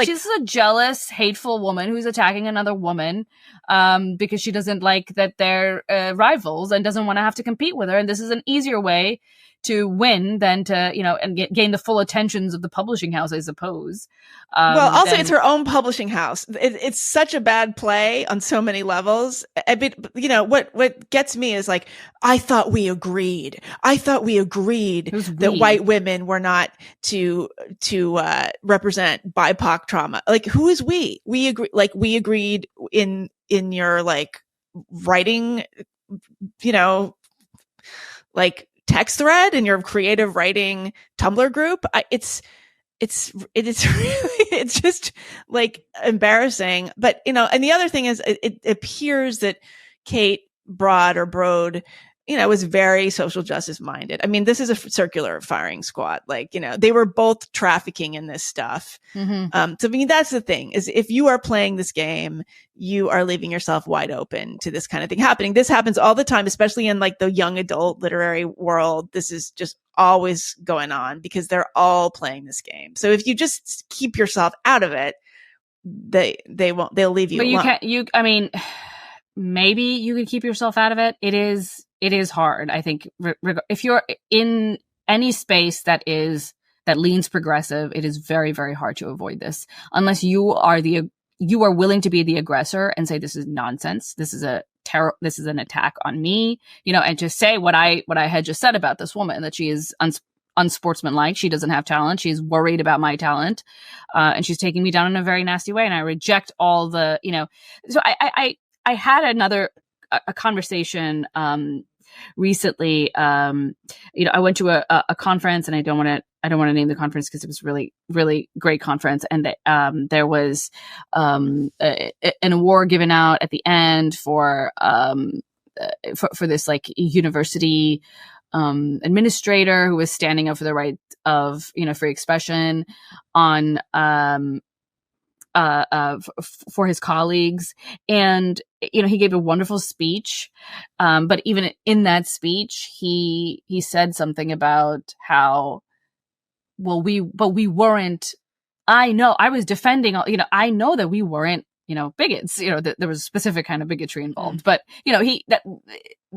she's a jealous, hateful woman who's attacking another woman because she doesn't like that they're rivals and doesn't want to have to compete with her. And this is an easier way to win than to, and gain the full attentions of the publishing house, I suppose. Well, also it's her own publishing house. It's such a bad play on so many levels. What gets me is like, I thought we agreed that white women were not to represent BIPOC trauma. Like, who is we? We agree. Like, we agreed in your like writing, like text thread in your creative writing Tumblr group. It is really, it's just like embarrassing. But, and the other thing is it appears that Kate Broad, was very social justice minded. I mean, this is a circular firing squad. Like, they were both trafficking in this stuff. Mm-hmm. So, I mean, that's the thing is if you are playing this game, you are leaving yourself wide open to this kind of thing happening. This happens all the time, especially in like the young adult literary world. This is just always going on because they're all playing this game. So if you just keep yourself out of it, they'll leave you alone. But maybe you can keep yourself out of it. It is hard. I think if you're in any space that leans progressive, it is very, very hard to avoid this unless you are willing to be the aggressor and say, this is nonsense. This is an attack on me, and just say what I had just said about this woman, that she is unsportsmanlike. She doesn't have talent. She's worried about my talent. And she's taking me down in a very nasty way. And I reject all the, so I had a conversation, recently. I went to a conference, and I don't want to name the conference because it was really, really great conference. And there was an award given out at the end for this like university administrator who was standing up for the right of free expression on for his colleagues. And he gave a wonderful speech, but even in that speech he said something about how, we weren't, I was defending, I know that we weren't bigots, that there was a specific kind of bigotry involved, but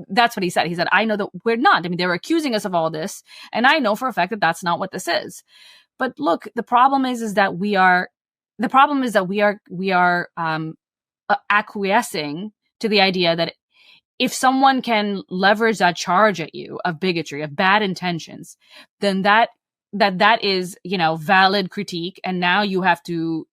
that's what he said. He said, I know that we're not. I mean, they were accusing us of all this, and I know for a fact that that's not what this is. But look, the problem is that we are acquiescing to the idea that if someone can leverage that charge at you of bigotry, of bad intentions, then that is, valid critique. And now you have to,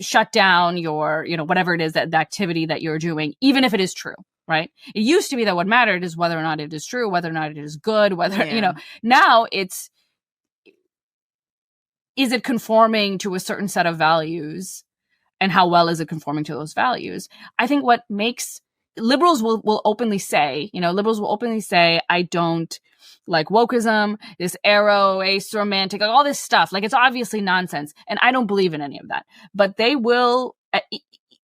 shut down your, whatever it is, that the activity that you're doing, even if it is true. Right. It used to be that what mattered is whether or not it is true, whether or not it is good, whether, now it's, is it conforming to a certain set of values, and how well is it conforming to those values? I think what makes liberals will openly say, I don't like wokeism, this ace romantic, like all this stuff. Like, it's obviously nonsense. And I don't believe in any of that, but they will,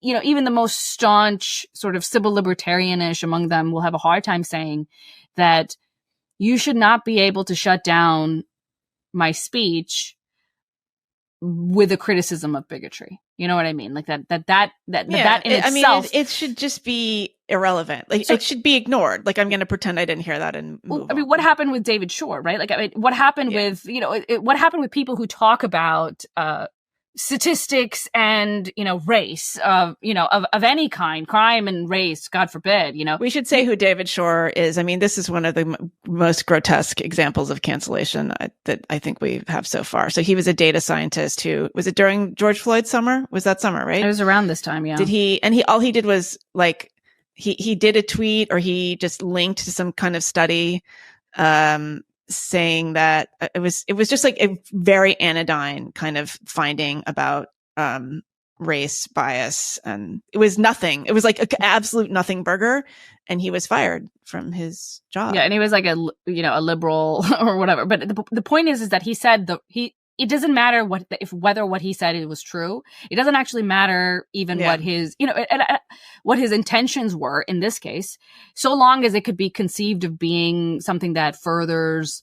even the most staunch sort of civil libertarianish among them will have a hard time saying that you should not be able to shut down my speech with a criticism of bigotry. You know what I mean? Like that in itself. I mean, it should just be irrelevant. Like, it should be ignored. Like, I'm going to pretend I didn't hear that and move on. What happened with David Shore, right? Like, what happened with, what happened with people who talk about, statistics and, race of any kind, crime and race, God forbid, We should say who David Shore is. I mean, this is one of the most grotesque examples of cancellation that I think we have so far. So he was a data scientist who, was it during George Floyd's summer? Was that summer, right? It was around this time, yeah. All he did was like, he did a tweet, or he just linked to some kind of study, saying that it was just like a very anodyne kind of finding about race bias, and it was nothing. It was like an absolute nothing burger, and he was fired from his job. Yeah, and he was like a liberal or whatever. But the point is that he said it doesn't matter whether what he said was true. It doesn't actually matter even what his what his intentions were in this case, so long as it could be conceived of being something that furthers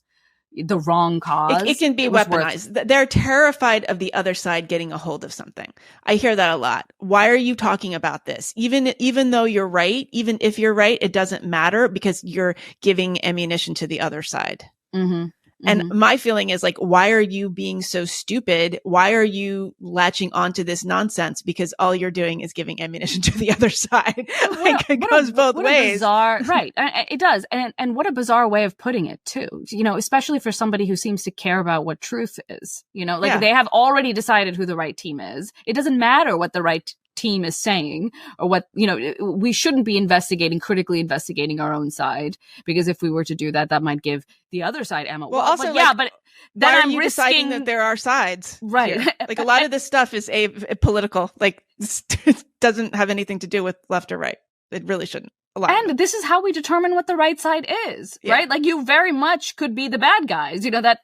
the wrong cause. It can be weaponized. They're terrified of the other side getting a hold of something. I hear that a lot. Why are you talking about this? Even though you're right, even if you're right, it doesn't matter because you're giving ammunition to the other side. Mm-hmm. And my feeling is like, why are you being so stupid? Why are you latching onto this nonsense? Because all you're doing is giving ammunition to the other side. Like it goes both ways. Bizarre, right. It does. And what a bizarre way of putting it too, you know, especially for somebody who seems to care about what truth is, you know, like they have already decided who the right team is. It doesn't matter what the right team is saying or what, you know, we shouldn't be critically investigating our own side, because if we were to do that, that might give the other side ammo. Well, also, but like, but then why I'm are you deciding that there are sides, right? Here? Like a lot of this stuff is political. Like it doesn't have anything to do with left or right. It really shouldn't. And this is how we determine what the right side is, right? Like you very much could be the bad guys. You know,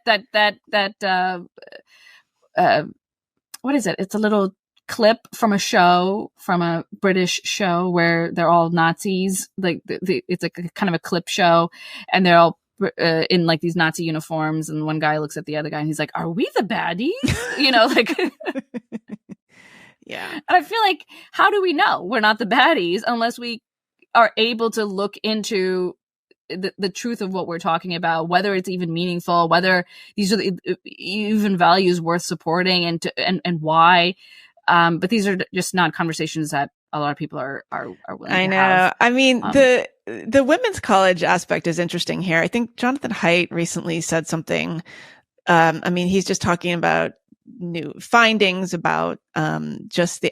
what is it? It's a little clip from a British show where they're all Nazis. Like it's like a kind of a clip show, and they're all in like these Nazi uniforms, and one guy looks at the other guy and he's like, "Are we the baddies?" You know, like. Yeah. And I feel like, how do we know we're not the baddies unless we are able to look into the truth of what we're talking about, whether it's even meaningful, whether these are even values worth supporting, and why. But these are just not conversations that a lot of people are willing to have. I mean, the women's college aspect is interesting here. I think Jonathan Haidt recently said something. I mean, he's just talking about new findings about just the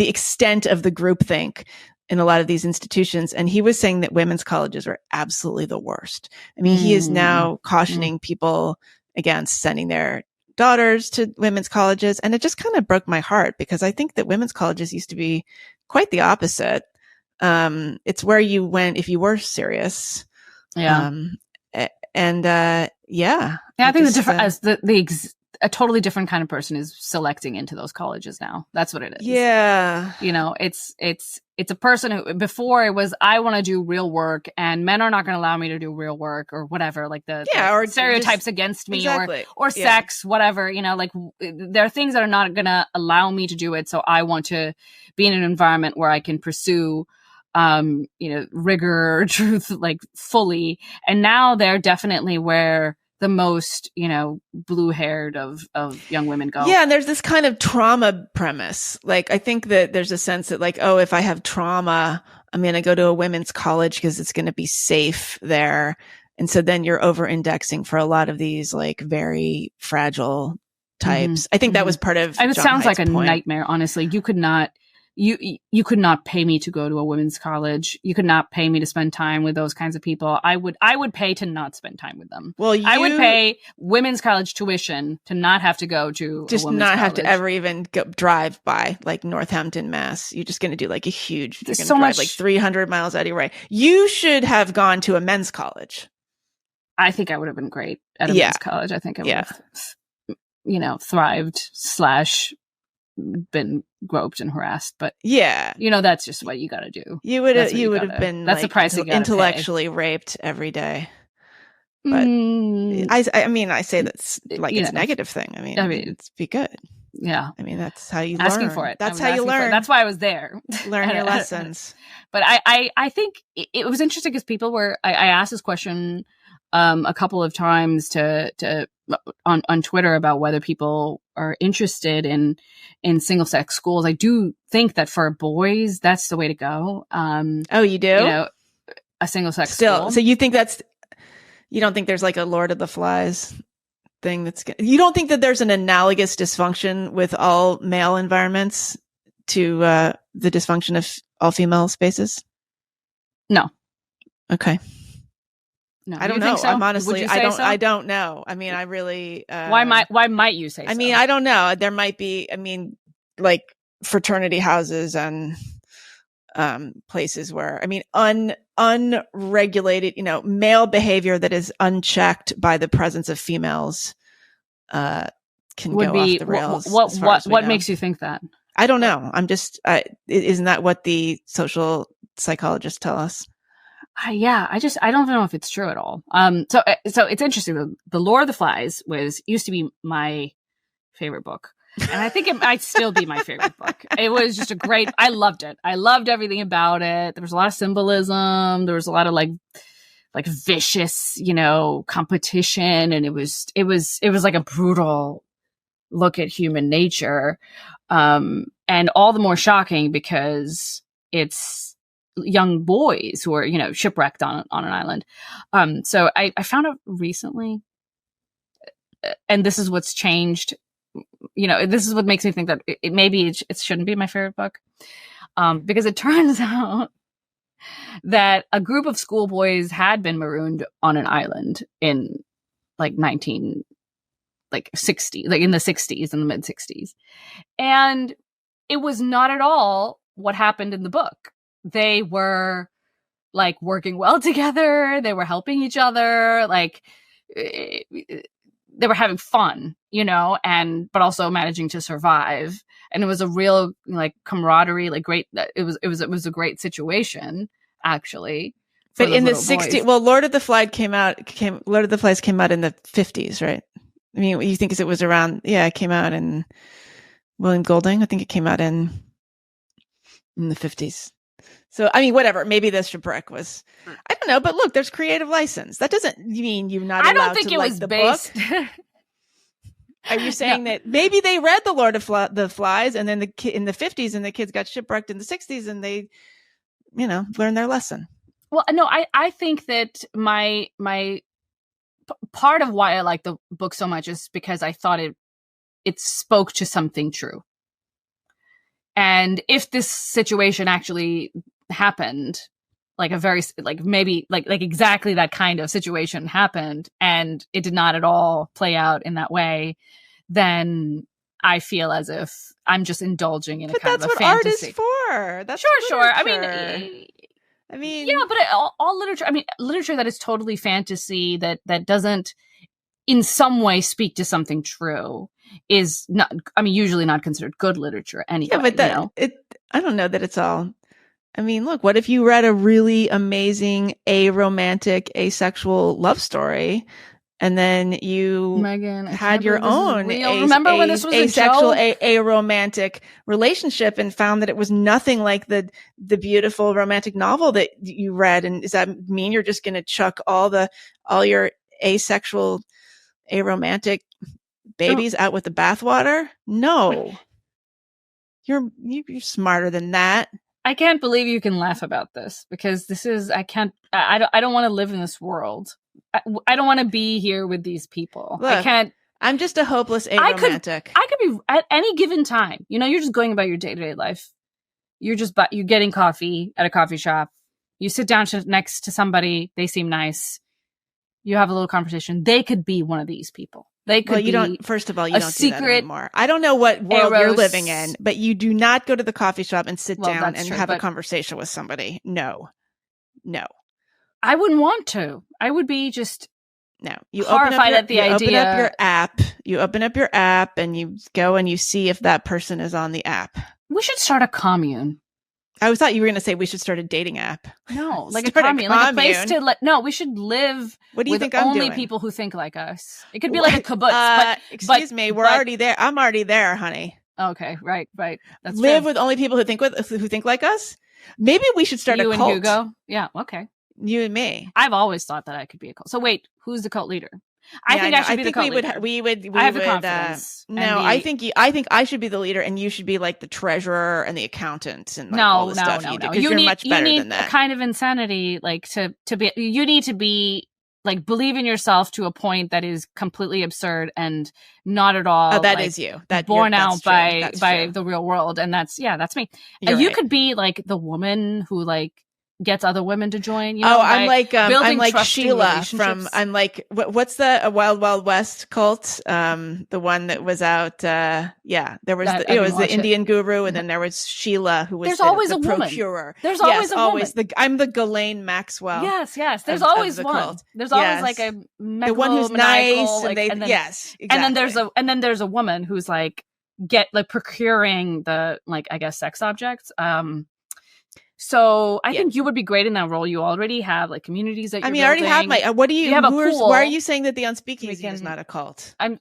extent of the groupthink in a lot of these institutions. And he was saying that women's colleges are absolutely the worst. I mean, he is now cautioning people against sending their daughters to women's colleges. And it just kind of broke my heart, because I think that women's colleges used to be quite the opposite. It's where you went if you were serious. Yeah. I think the different a totally different kind of person is selecting into those colleges now. That's what it is. Yeah. You know, it's a person who, before it was, I want to do real work and men are not going to allow me to do real work or whatever, like the or stereotypes against me, exactly. or sex, whatever, you know, like there are things that are not going to allow me to do it. So I want to be in an environment where I can pursue rigor, truth, like fully. And now they're definitely where the most, blue-haired of young women go. Yeah, and there's this kind of trauma premise. Like, I think that there's a sense that, like, oh, if I have trauma, I'm going to go to a women's college because it's going to be safe there. And so then you're over-indexing for a lot of these, like, very fragile types. I think that was part of it John sounds Haidt's like a point. nightmare, honestly. You could not... You could not pay me to go to a women's college. You could not pay me to spend time with those kinds of people. I would pay to not spend time with them. Well, I would pay women's college tuition to not have to go to just a women's not college. have to ever even drive by like Northampton, Mass. You're just going to do like a huge. You're going to so drive much, like 300 miles out of your way. You should have gone to a men's college. I think I would have been great at a men's college. I think I would have, thrived / been groped and harassed, but that's just what you got to do. You would have been that's like, the price you gotta intellectually pay. Raped every day. But I mean I say that's like it's a negative thing. I mean it's be good. Yeah, I mean that's how you asking learn. for it. That's how you learn. That's why I was there. Learn your lessons. But I think it was interesting because people were. I asked this question a couple of times to on Twitter about whether people are interested in single sex schools. I do think that for boys, that's the way to go. Oh, you do? A single sex school. So you think you don't think there's like a Lord of the Flies thing you don't think that there's an analogous dysfunction with all male environments to the dysfunction of all female spaces? No. Okay. No, I don't know. So? I'm honestly, I don't know. I mean, I really, why might you say so? I mean, I don't know. There might be, like fraternity houses and, places where, unregulated, male behavior that is unchecked by the presence of females, can go off the rails. What makes you think that? I don't know. I'm just, isn't that what the social psychologists tell us? I don't know if it's true at all. So it's interesting. The Lord of the Flies used to be my favorite book. And I think it might still be my favorite book. It was just I loved it. I loved everything about it. There was a lot of symbolism. There was a lot of like vicious, competition. And it was like a brutal look at human nature. And all the more shocking because it's young boys who are, shipwrecked on an island. So I found out recently, and this is what's changed. This is what makes me think that it shouldn't be my favorite book. Because it turns out that a group of schoolboys had been marooned on an island in like 60, like in the 60s, in the mid 60s. And it was not at all what happened in the book. They were like working well together. They were helping each other. Like they were having fun, but also managing to survive. And it was a real like camaraderie, like great. It was a great situation actually. But in the 60s, well, Lord of the Flies came out in the 50s, right? I mean, you think it was around? Yeah, it came out in William Golding. I think it came out in the 50s. So, I mean, whatever. Maybe the shipwreck was, I don't know. But look, there's creative license. That doesn't mean you're not allowed to like the book. I don't think it was based. Are you saying that maybe they read the Lord of the Flies and then in the 50s and the kids got shipwrecked in the 60s and they, learned their lesson? Well, no, I think that my part of why I like the book so much is because I thought it spoke to something true. And if this situation actually happened, like a very, like maybe like exactly that kind of situation happened and it did not at all play out in that way, then I feel as if I'm just indulging in a kind of a fantasy. But that's what art is for. That's sure. I mean, yeah, but all literature. I mean, literature that is totally fantasy that doesn't, in some way, speak to something true is not. I mean, usually not considered good literature anyway. Yeah, but I don't know that it's all. I mean, look, what if you read a really amazing aromantic, asexual love story, and then you had your own remember when this was asexual, aromantic relationship and found that it was nothing like the beautiful romantic novel that you read? And does that mean you're just going to chuck all your asexual, aromantic babies out with the bathwater? No, you're smarter than that. I can't believe you can laugh about this because I don't want to live in this world. I don't want to be here with these people. Look, I can't. I'm just a hopeless aromantic. I could be at any given time. You're just going about your day-to-day life. You're getting coffee at a coffee shop. You sit down next to somebody. They seem nice. You have a little conversation. They could be one of these people. They could. Well, you don't. First of all, you don't do that anymore. I don't know what world you're living in, but you do not go to the coffee shop and sit down and have a conversation with somebody. No. I wouldn't want to. I would be just You horrified at the idea. You open up your app and you go and you see if that person is on the app. We should start a commune. I thought you were going to say we should start a dating app. No, like a commune, like a place to no. We should live. What do you think? Only people who think like us. It could be like a kibbutz. Excuse me, we're already there. I'm already there, honey. Okay, right. That's live true. with only people who think like us. Maybe we should start a cult. You and Hugo. Yeah. Okay. You and me. I've always thought that I could be a cult. So wait, who's the cult leader? I think I should be the cult leader. We would. I have the confidence. I think I should be the leader, and you should be like the treasurer and the accountant and all the stuff you do. Because you're much better than that. A kind of insanity, like to be. You need to be like believe in yourself to a point that is completely absurd and not at all. Oh, that is you. That born out by the real world, and that's me. You right. could be like the woman who like gets other women to join. I'm like Sheila from. I'm like what's the Wild Wild West cult? The one that was out. There was it was the Indian guru, and then there was Sheila, who was There's always a procurer. Woman. There's always a woman. I'm the Ghislaine Maxwell. Yes. There's always the one. Cult. There's always like a the one who's nice, like, and then exactly. And then there's a woman who's like procuring the like I guess sex objects. So I think you would be great in that role. You already have like communities that you're building. I already have my. What do you? have a pool. Why are you saying that the Unspeakeasy is not a cult? I mean,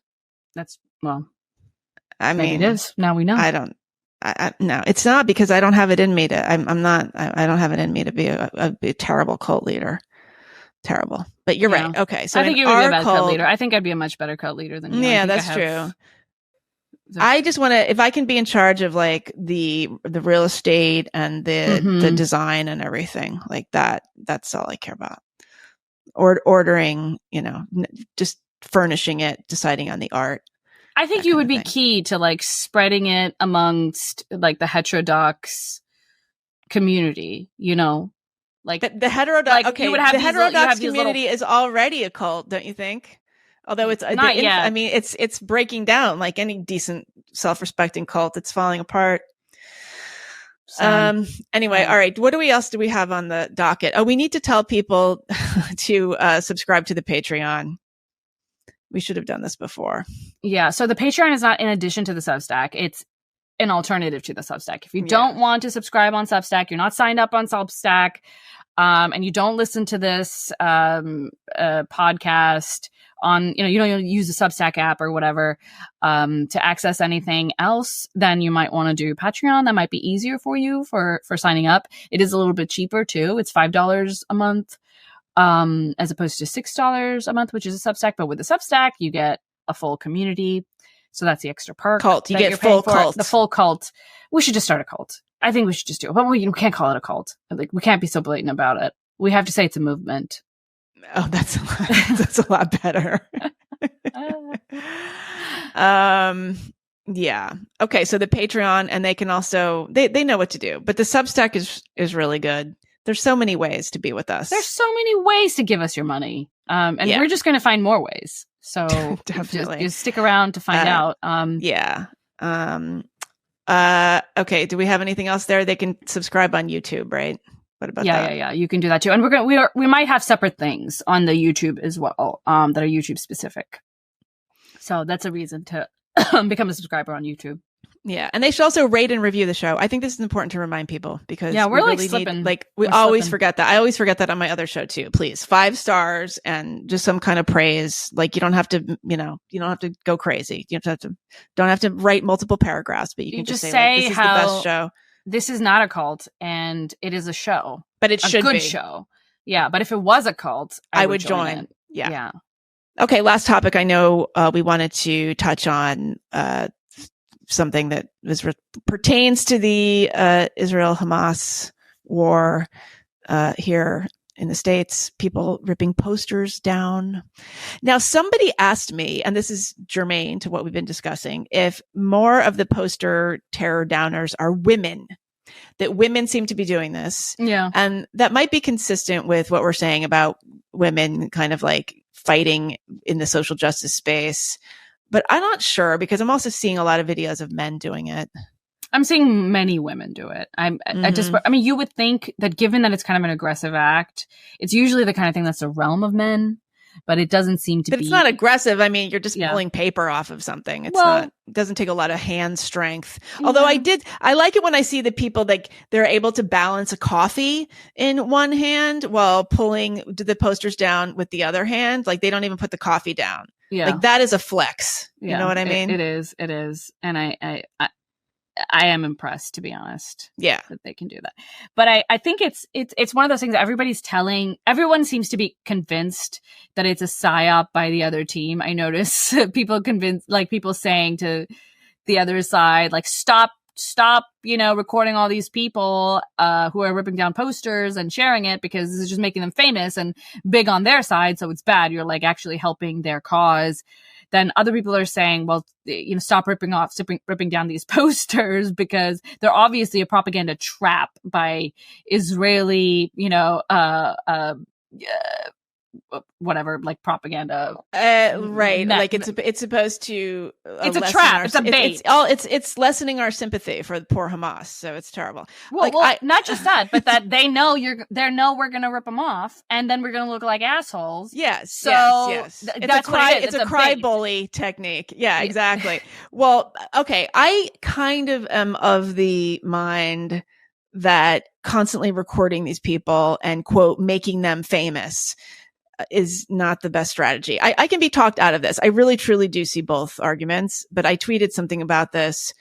maybe it is. Now we know. I don't. No, it's not, because I don't have it in me to. I'm not. I don't have it in me to be a terrible cult leader. Terrible. But you're right. Okay, so I think you would be a better cult leader. I think I'd be a much better cult leader than you. Yeah, that's true. I just want to, if I can be in charge of like the real estate and the design and everything like that, that's all I care about. Or ordering, just furnishing it, deciding on the art. I think you would be key to like spreading it amongst like the heterodox community, like the heterodox. Like, okay, the heterodox community is already a cult, don't you think? Although it's not yet. I mean, it's breaking down like any decent, self-respecting cult. It's falling apart. Anyway, all right. What else do we have on the docket? Oh, we need to tell people to subscribe to the Patreon. We should have done this before. Yeah. So the Patreon is not in addition to the Substack. It's an alternative to the Substack. If you don't want to subscribe on Substack, you're not signed up on Substack, and you don't listen to this podcast on, you don't use the Substack app or whatever to access anything else, then you might want to do Patreon. That might be easier for you for signing up. It is a little bit cheaper too. It's $5 a month as opposed to $6 a month, which is a Substack. But with the Substack, you get a full community. So that's the extra perk. Cult. You get full cult. The full cult. We should just start a cult. I think we should just do it. But we can't call it a cult. Like, we can't be so blatant about it. We have to say it's a movement. Oh, that's a lot better. Yeah. Okay. So the Patreon, and they can also, they know what to do, but the Substack is really good. There's so many ways to be with us. There's so many ways to give us your money. And we're just going to find more ways. So definitely just stick around to find out. Yeah. Okay. Do we have anything else there? They can subscribe on YouTube, right? What about that? Yeah. You can do that too. And we might have separate things on the YouTube as well, that are YouTube specific. So that's a reason to become a subscriber on YouTube. Yeah, and they should also rate and review the show. I think this is important to remind people, because we're we like really slipping. We always forget that. I always forget that on my other show too. Please, 5 stars and just some kind of praise. Like, you don't have to, you don't have to go crazy. You don't have to write multiple paragraphs, but you can just say like, this is the best show. This is not a cult, and it is a show, but it should be a good show. Yeah, but if it was a cult, I would join. Yeah. Okay, last topic. I know we wanted to touch on something that pertains to the Israel-Hamas war here in the States. People ripping posters down. Now, somebody asked me, and this is germane to what we've been discussing, if more of the poster terror downers are women. That women seem to be doing this. Yeah. And that might be consistent with what we're saying about women kind of like fighting in the social justice space. But I'm not sure, because I'm also seeing a lot of videos of men doing it. I'm seeing many women do it. I mean, you would think that given that it's kind of an aggressive act, it's usually the kind of thing that's the realm of men, but it doesn't seem to be. But it's not aggressive. I mean, you're just pulling paper off of something. It doesn't take a lot of hand strength. Although I like it when I see the people, like, they're able to balance a coffee in one hand while pulling the posters down with the other hand. Like, they don't even put the coffee down. Yeah. Like, that is a flex. You know what I mean? It is. And I am impressed, to be honest. Yeah. That they can do that. But I think it's one of those things that everyone seems to be convinced that it's a psyop by the other team. I notice people saying to the other side, like, stop, recording all these people who are ripping down posters and sharing it, because this is just making them famous and big on their side. So it's bad. You're like actually helping their cause. Then other people are saying, well, stop ripping down these posters, because they're obviously a propaganda trap by Israeli, whatever, like propaganda. Right. Like it's supposed to, it's a trap. It's a bait. It's lessening our sympathy for the poor Hamas. So it's terrible. Well, not just that, but that they know we're going to rip them off, and then we're going to look like assholes. Yes. So yes. That's what it is. It's a cry bully technique. Yeah, exactly. Well, okay. I kind of am of the mind that constantly recording these people and, quote, making them famous is not the best strategy. I can be talked out of this. I really, truly do see both arguments, but I tweeted something about this.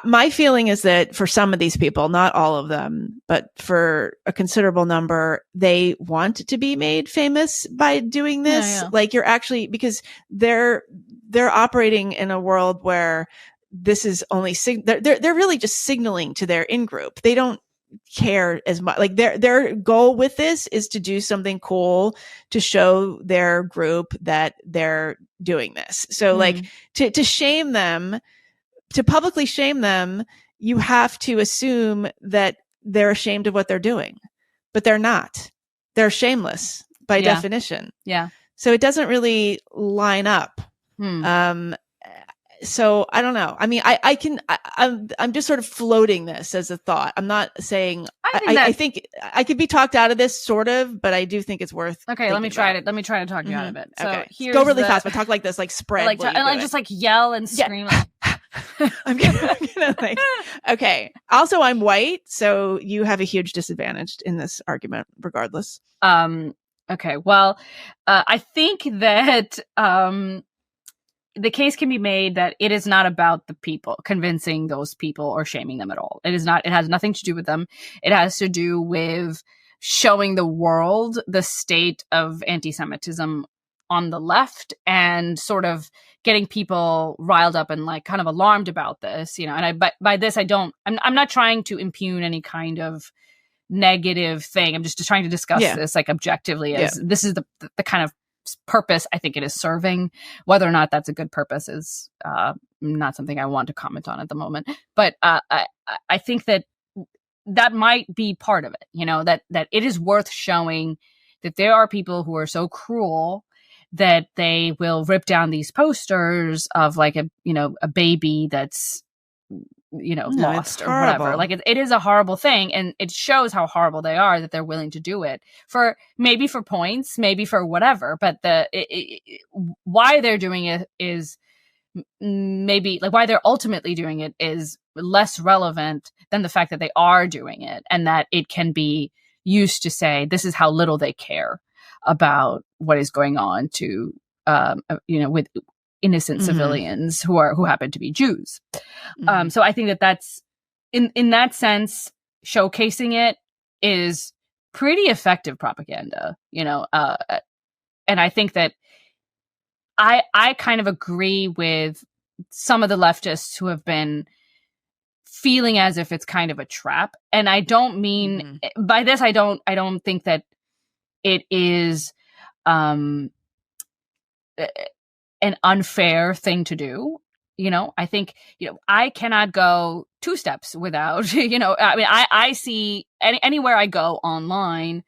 My feeling is that for some of these people, not all of them, but for a considerable number, they want to be made famous by doing this. Yeah. Like, you're actually, because they're operating in a world where this is only they're really just signaling to their in-group. They don't care as much. Like, their goal with this is to do something cool to show their group that they're doing this. So like, to shame them, to publicly shame them, you have to assume that they're ashamed of what they're doing, but they're not. They're shameless by definition. Yeah. So it doesn't really line up. So I don't know. I mean, I'm just sort of floating this as a thought. I'm not saying, I think I could be talked out of this sort of, but I do think it's worth. Okay. Let me try it. Let me try to talk you out of it. So okay. Here's Go really fast, but talk like this, like spread. Like, and I just like yell and scream. Yeah. I'm gonna like, okay. Also, I'm white, so you have a huge disadvantage in this argument, regardless. Okay. Well, I think that, the case can be made that it is not about the people, convincing those people or shaming them at all. It is not. It has nothing to do with them. It has to do with showing the world the state of anti-Semitism on the left and sort of getting people riled up and like kind of alarmed about this, you know. And by this, I'm not trying to impugn any kind of negative thing. I'm just trying to discuss this like objectively as this is the kind of purpose I think it is serving. Whether or not that's a good purpose is not something I want to comment on at the moment. But I think that might be part of it, you know, that it is worth showing that there are people who are so cruel that they will rip down these posters of like a baby that's, you know, lost or whatever. Like it is a horrible thing, and it shows how horrible they are that they're willing to do it for points, maybe for whatever. But why they're doing it is maybe like why they're ultimately doing it is less relevant than the fact that they are doing it, and that it can be used to say this is how little they care about what is going on to with innocent civilians who happen to be Jews. So I think that's in that sense, showcasing it is pretty effective propaganda, you know. And I think that I kind of agree with some of the leftists who have been feeling as if it's kind of a trap. And I don't mean by this, I don't think that it is an unfair thing to do. You know, I think, you know, I cannot go 2 steps without, you know, I mean, I see anywhere I go online,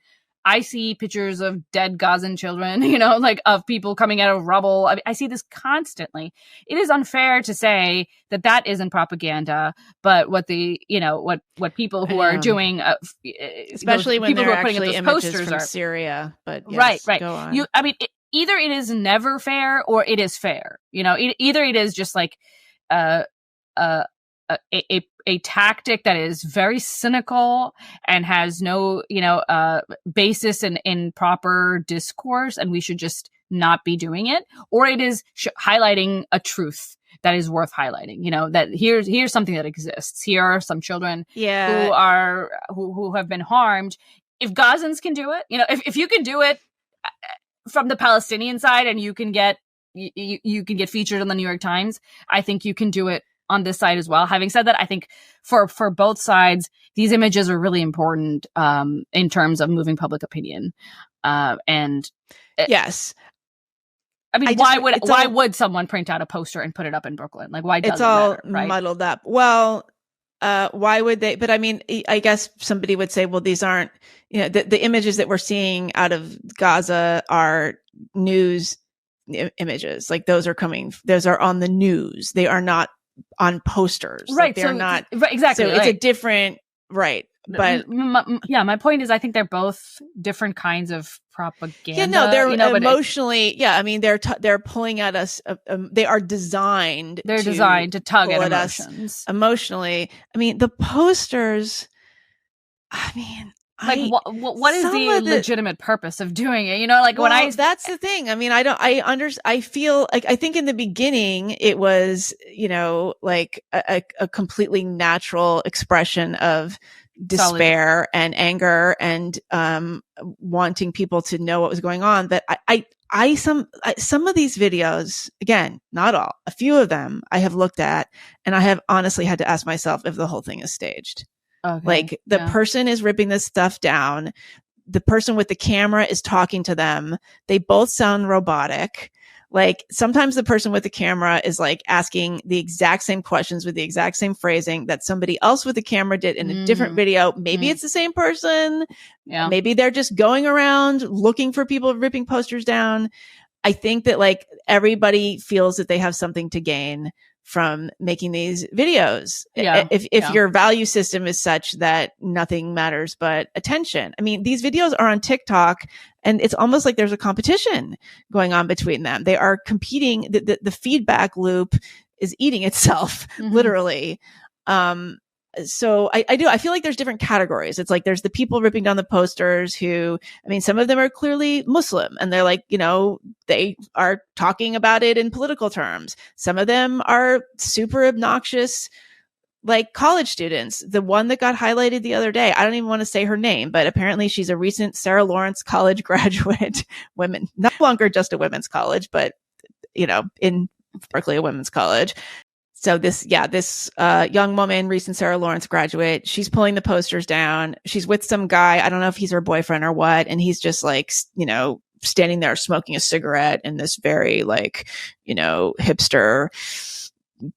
I see pictures of dead Gazan children, you know, like of people coming out of rubble. I mean, I see this constantly. It is unfair to say that isn't propaganda, but what what people who are doing, especially when they're actually images posters from Syria, but yes, right. Go on. Either it is never fair or it is fair. You know, either it is just like a tactic that is very cynical and has no, basis in proper discourse, and we should just not be doing it, or it is highlighting a truth that is worth highlighting. You know, that here's something that exists. Here are some children who have been harmed. If Gazans can do it, you know, if you can do it from the Palestinian side, and you can get featured in the New York Times, I think you can do it on this side as well. Having said that, I think for both sides, these images are really important in terms of moving public opinion. Yes. I mean, why would someone print out a poster and put it up in Brooklyn? Like, why does it's all matter, right? muddled up? Well, why would they? But I mean, I guess somebody would say, well, these aren't, you know, the images that we're seeing out of Gaza are news images. Like those are on the news. They are not on posters. Right. Like, they're not. Right, exactly. So it's a different, right. But my point is, I think they're both different kinds of propaganda. Yeah, no, they're emotionally. I mean, they're pulling at us. They are designed. They're designed to tug at emotions emotionally. I mean, the posters. I mean, like what is the legitimate purpose of doing it? You know, like that's the thing. I mean, I feel like, I think in the beginning it was, you know, like a completely natural expression of despair and anger and wanting people to know what was going on. That some of these videos, again, not all, a few of them I have looked at, and I have honestly had to ask myself if the whole thing is staged. Okay, like the person is ripping this stuff down. The person with the camera is talking to them. They both sound robotic. Like sometimes the person with the camera is like asking the exact same questions with the exact same phrasing that somebody else with the camera did in a different video. Maybe it's the same person. Yeah. Maybe they're just going around looking for people ripping posters down. I think that like everybody feels that they have something to gain from making these videos. Yeah. If your value system is such that nothing matters but attention. I mean, these videos are on TikTok and it's almost like there's a competition going on between them. They are competing. The feedback loop is eating itself, literally. So I feel like there's different categories. It's like there's the people ripping down the posters who, I mean, some of them are clearly Muslim and they're like, you know, they are talking about it in political terms. Some of them are super obnoxious, like college students. The one that got highlighted the other day, I don't even want to say her name, but apparently she's a recent Sarah Lawrence college graduate, women, no longer just a women's college, but, you know, in Berkeley, a women's college. So this young woman, recent Sarah Lawrence graduate, she's pulling the posters down. She's with some guy. I don't know if he's her boyfriend or what. And he's just like, you know, standing there smoking a cigarette in this very like, you know, hipster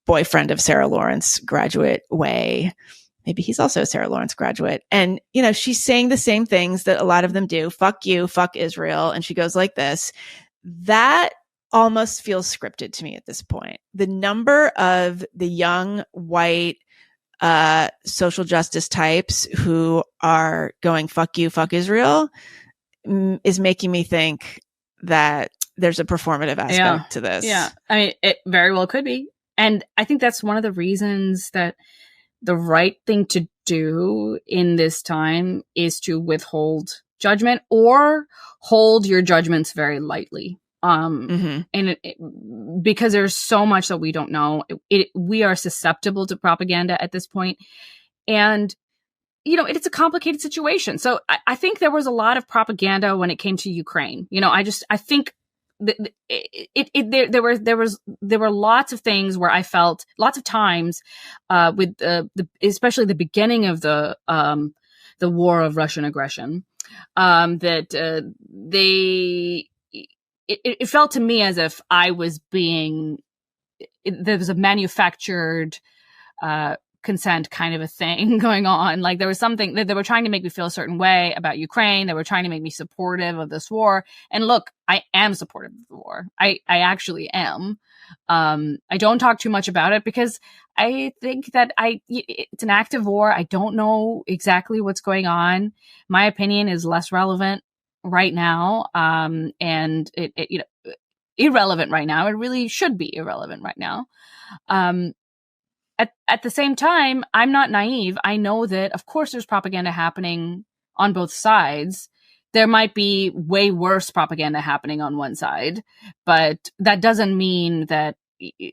boyfriend of Sarah Lawrence graduate way. Maybe he's also a Sarah Lawrence graduate. And, you know, she's saying the same things that a lot of them do. Fuck you, fuck Israel. And she goes like this. That almost feels scripted to me at this point. The number of the young white social justice types who are going fuck you, fuck Israel is making me think that there's a performative aspect to this. Yeah, I mean, it very well could be. And I think that's one of the reasons that the right thing to do in this time is to withhold judgment or hold your judgments very lightly. And because there's so much that we don't know, we are susceptible to propaganda at this point. And, you know, it's a complicated situation. So I think there was a lot of propaganda when it came to Ukraine. You know, I think there were lots of things where I felt lots of times, with especially the beginning of the war of Russian aggression, that it felt to me as if I was there was a manufactured consent kind of a thing going on. Like there was something that they were trying to make me feel a certain way about Ukraine. They were trying to make me supportive of this war. And look, I am supportive of the war. I actually am. I don't talk too much about it because I think that it's an active war. I don't know exactly what's going on. My opinion is less relevant right now, and it you know, irrelevant right now. It really should be irrelevant right now. At the same time, I'm not naive. I know that, of course, there's propaganda happening on both sides. There might be way worse propaganda happening on one side, but that doesn't mean that the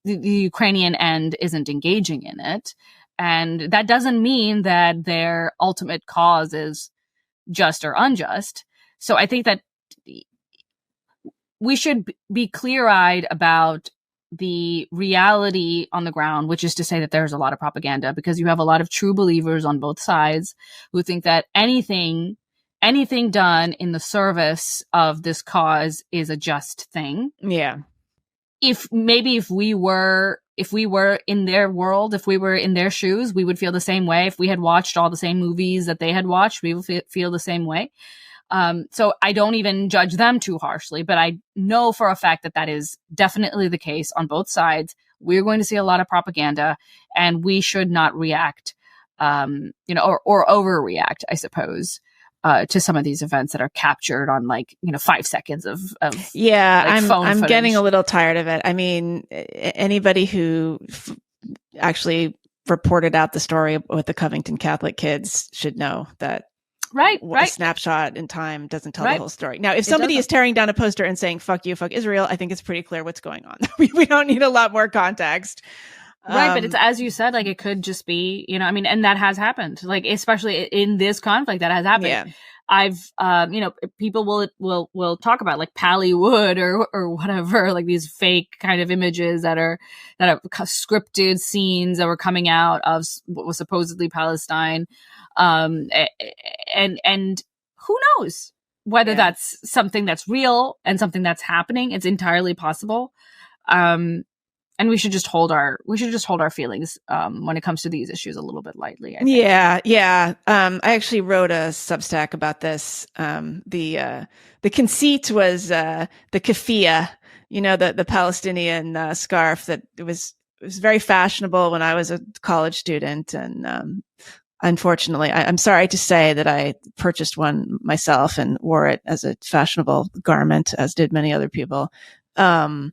Ukrainian end isn't engaging in it. And that doesn't mean that their ultimate cause is just or unjust. So I think that we should be clear-eyed about the reality on the ground, which is to say that there's a lot of propaganda, because you have a lot of true believers on both sides who think that anything done in the service of this cause is a just thing. Yeah. If we were in their world, if we were in their shoes, we would feel the same way. If we had watched all the same movies that they had watched, we would feel the same way. So I don't even judge them too harshly, but I know for a fact that is definitely the case on both sides. We're going to see a lot of propaganda, and we should not react or overreact, I suppose, to some of these events that are captured on 5 seconds of I'm phone getting footage. a little tired of it. I mean, anybody who actually reported out the story with the Covington Catholic kids should know that a snapshot in time doesn't tell the whole story. Now, if somebody is tearing down a poster and saying, fuck you, fuck Israel, I think it's pretty clear what's going on. We don't need a lot more context. Right. But it's, as you said, it could just be, and that has happened, especially in this conflict that has happened. Yeah. I've, people will talk about Pallywood or whatever, these fake kind of images that are scripted scenes that were coming out of what was supposedly Palestine. And who knows whether that's something that's real and something that's happening. It's entirely possible. And we should just hold our feelings when it comes to these issues a little bit lightly, I think. Yeah. I actually wrote a Substack about this. The conceit was the keffiyeh, the Palestinian scarf that it was very fashionable when I was a college student, and unfortunately, I'm sorry to say that I purchased one myself and wore it as a fashionable garment, as did many other people. I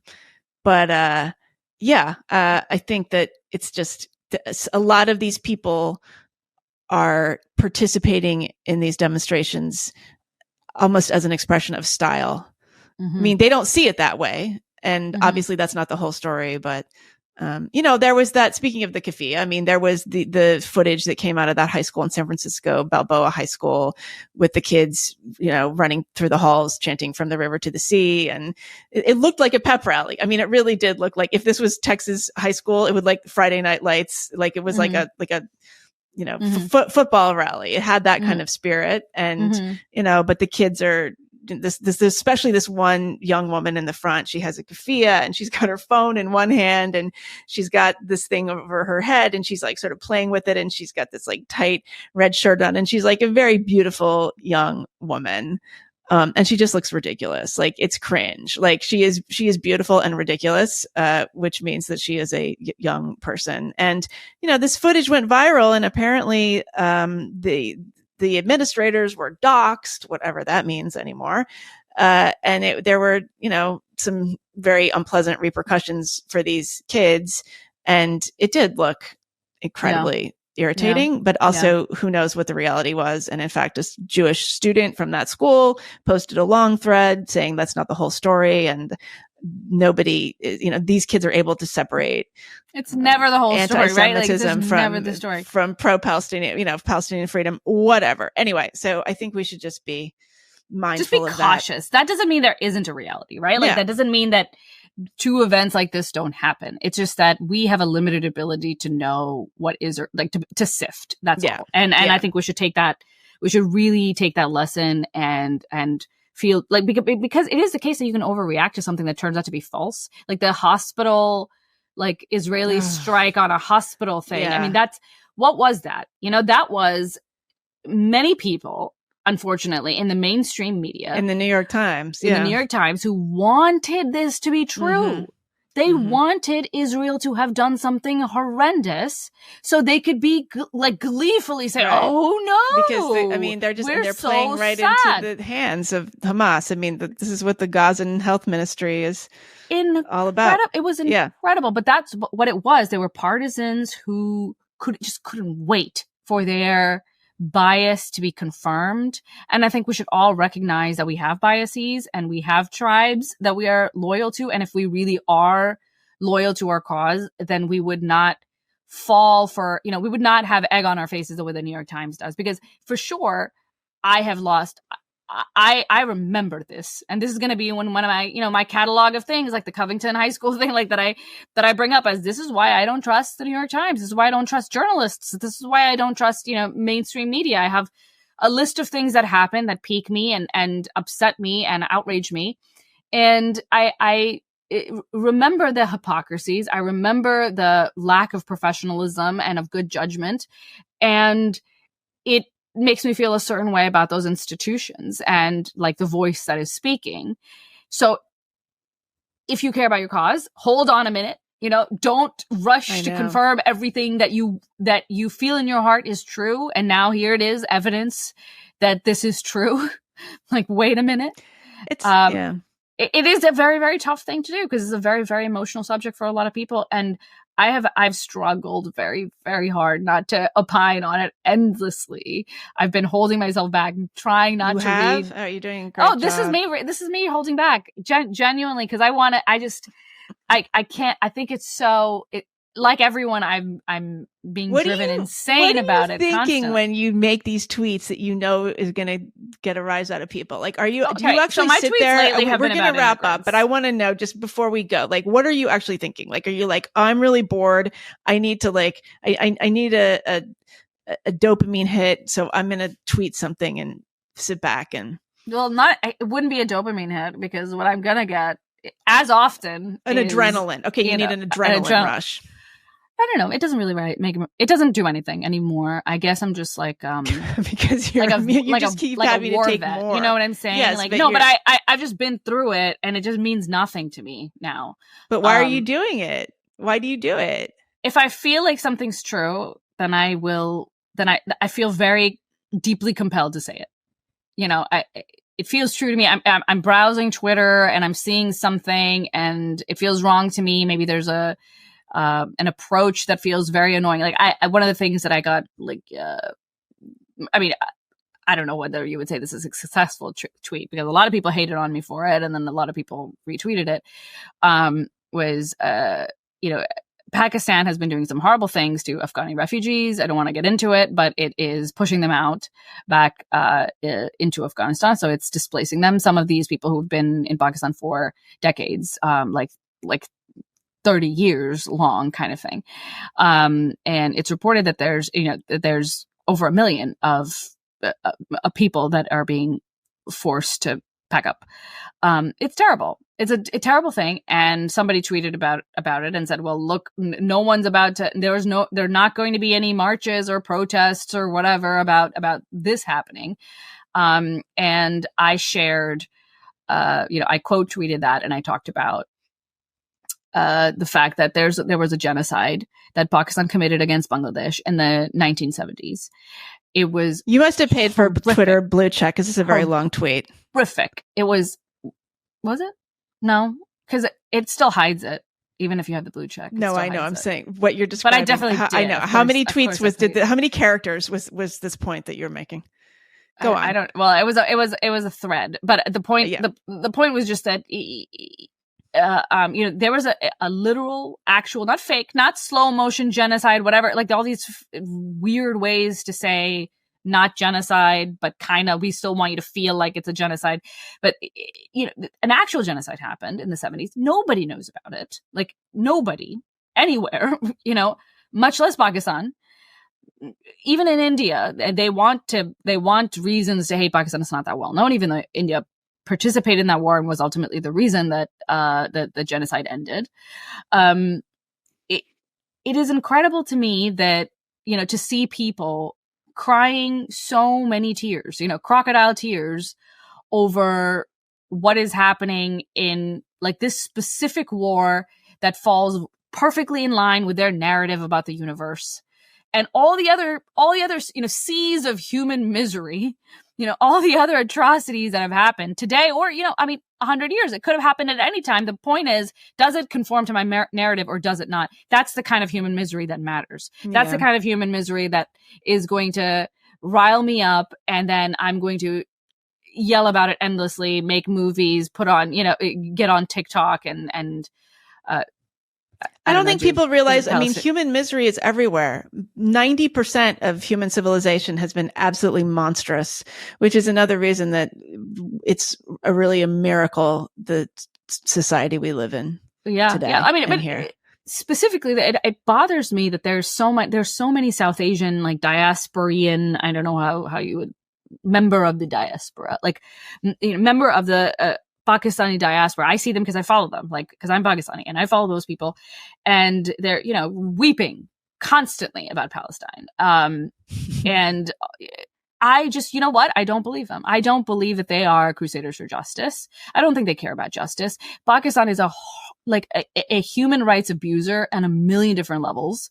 think that it's just a lot of these people are participating in these demonstrations almost as an expression of style. Mm-hmm. I mean, they don't see it that way. And obviously that's not the whole story, but there was that, speaking of the keffiyeh, I mean, there was the footage that came out of that high school in San Francisco, Balboa High School, with the kids, running through the halls, chanting "From the river to the sea." And it looked like a pep rally. I mean, it really did look like, if this was Texas high school, it would Friday Night Lights, it was like a football rally. It had that kind of spirit. And, but the kids are, this, especially this one young woman in the front, she has a keffiyeh and she's got her phone in one hand and she's got this thing over her head and she's sort of playing with it. And she's got this tight red shirt on and she's a very beautiful young woman. And she just looks ridiculous. It's cringe. She is beautiful and ridiculous, which means that she is a young person. And, this footage went viral and apparently, the administrators were doxxed, whatever that means anymore. And there were, some very unpleasant repercussions for these kids. And it did look incredibly irritating, but also who knows what the reality was. And in fact, a Jewish student from that school posted a long thread saying that's not the whole story. And nobody, these kids are able to separate. It's never the whole story, right? Anti-Semitism from never the story. From pro-Palestinian, Palestinian freedom, whatever. Anyway, so I think we should just be mindful of that. Cautious. That doesn't mean there isn't a reality, right? That doesn't mean that two events like this don't happen. It's just that we have a limited ability to know what is, to sift. That's all. And I think we should take that. We should really take that lesson and feel because it is the case that you can overreact to something that turns out to be false. The hospital, Israeli strike on a hospital thing. I mean, what was that? That was many people, unfortunately, in the mainstream media, in the New York Times, the New York Times, who wanted this to be true. They wanted Israel to have done something horrendous so they could be gleefully say, "Oh no!" Because they're playing right into the hands of Hamas. I mean, this is what the Gazan health ministry is all about. It was incredible, but that's what it was. They were partisans who couldn't wait for their bias to be confirmed. And I think we should all recognize that we have biases and we have tribes that we are loyal to. And if we really are loyal to our cause, then we would not fall for, we would not have egg on our faces the way the New York Times does. Because for sure, I have lost, I remember this, and this is going to be one of my, my catalog of things, like the Covington High School thing, that I bring up as, this is why I don't trust the New York Times. This is why I don't trust journalists. This is why I don't trust, mainstream media. I have a list of things that happen that pique me and upset me and outrage me. And I remember the hypocrisies. I remember the lack of professionalism and of good judgment. And it makes me feel a certain way about those institutions and the voice that is speaking. So if you care about your cause, hold on a minute. don't rush to confirm everything that you feel in your heart is true. And now here it is, evidence that this is true. Like, wait a minute. It's it is a very, very tough thing to do because it's a very, very emotional subject for a lot of people. And I've struggled very, very hard not to opine on it endlessly. I've been holding myself back, trying not to read. Oh, you're doing a great job. This is me holding back genuinely. Cause I can't, I think it's so, like everyone, I'm being driven insane about it. What are you thinking when you make these tweets that is going to get a rise out of people? Like, do you actually sit there? We're going to wrap up, but I want to know just before we go, like, what are you actually thinking? Like, are you like, I'm really bored. I need to I need a dopamine hit. So I'm going to tweet something and sit back and. Well, it wouldn't be a dopamine hit because what I'm going to get as often adrenaline. Okay. You need an adrenaline rush. I don't know. It doesn't really it doesn't do anything anymore. I guess I'm just like, because you just keep having to take more. You know what I'm saying? Yes, but I've just been through it and it just means nothing to me now. But why are you doing it? Why do you do it? If I feel like something's true, then I feel very deeply compelled to say it. It feels true to me. I'm browsing Twitter and I'm seeing something and it feels wrong to me. Maybe there's an approach that feels very annoying. Like one of the things that I got, I don't know whether you would say this is a successful tweet because a lot of people hated on me for it. And then a lot of people retweeted it, was, Pakistan has been doing some horrible things to Afghani refugees. I don't want to get into it, but it is pushing them out back into Afghanistan. So it's displacing them. Some of these people who've been in Pakistan for decades, like 30 years long kind of thing. And it's reported that there's over 1 million of people that are being forced to pack up. It's terrible. It's a terrible thing. And somebody tweeted about it and said, well, look, no one's about to, there are not going to be any marches or protests or whatever about this happening. And I shared, I quote tweeted that and I talked about the fact that there was a genocide that Pakistan committed against Bangladesh in the 1970s. It was. You must have paid for Twitter blue check because it's a very long tweet. Horrific. It was it? No, because it still hides it, even if you have the blue check. No, I know. I'm saying what you're describing. But I definitely did. I know. How many tweets how many characters was this point that you're making? Go on. I don't. Well, it was a thread, but the point the point was just that. There was a literal, actual, not fake, not slow motion genocide, whatever, like all these weird ways to say not genocide, but kind of, we still want you to feel like it's a genocide. But, an actual genocide happened in the 70s. Nobody knows about it. Like nobody anywhere, much less Pakistan. Even in India, they want reasons to hate Pakistan. It's not that well known, even though India participated in that war and was ultimately the reason that the genocide ended. It is incredible to me that, to see people crying so many tears, crocodile tears over what is happening in like this specific war that falls perfectly in line with their narrative about the universe. And all the other, seas of human misery, all the other atrocities that have happened today, or, 100 years, it could have happened at any time. The point is, does it conform to my narrative or does it not? That's the kind of human misery that matters. That's the kind of human misery that is going to rile me up. And then I'm going to yell about it endlessly, make movies, put on, get on TikTok and I don't think people realize, human misery is everywhere. 90% of human civilization has been absolutely monstrous, which is another reason that it's really a miracle, the society we live in today. Yeah. But here. Specifically, it bothers me that there's so many South Asian, like diasporan, I don't know how you would, member of the diaspora, like, member of the, Pakistani diaspora. I see them because I follow them, like, because I'm Pakistani and I follow those people, and they're, weeping constantly about Palestine. And I just, I don't believe them. I don't believe that they are crusaders for justice. I don't think they care about justice. Pakistan is a like a human rights abuser on a million different levels.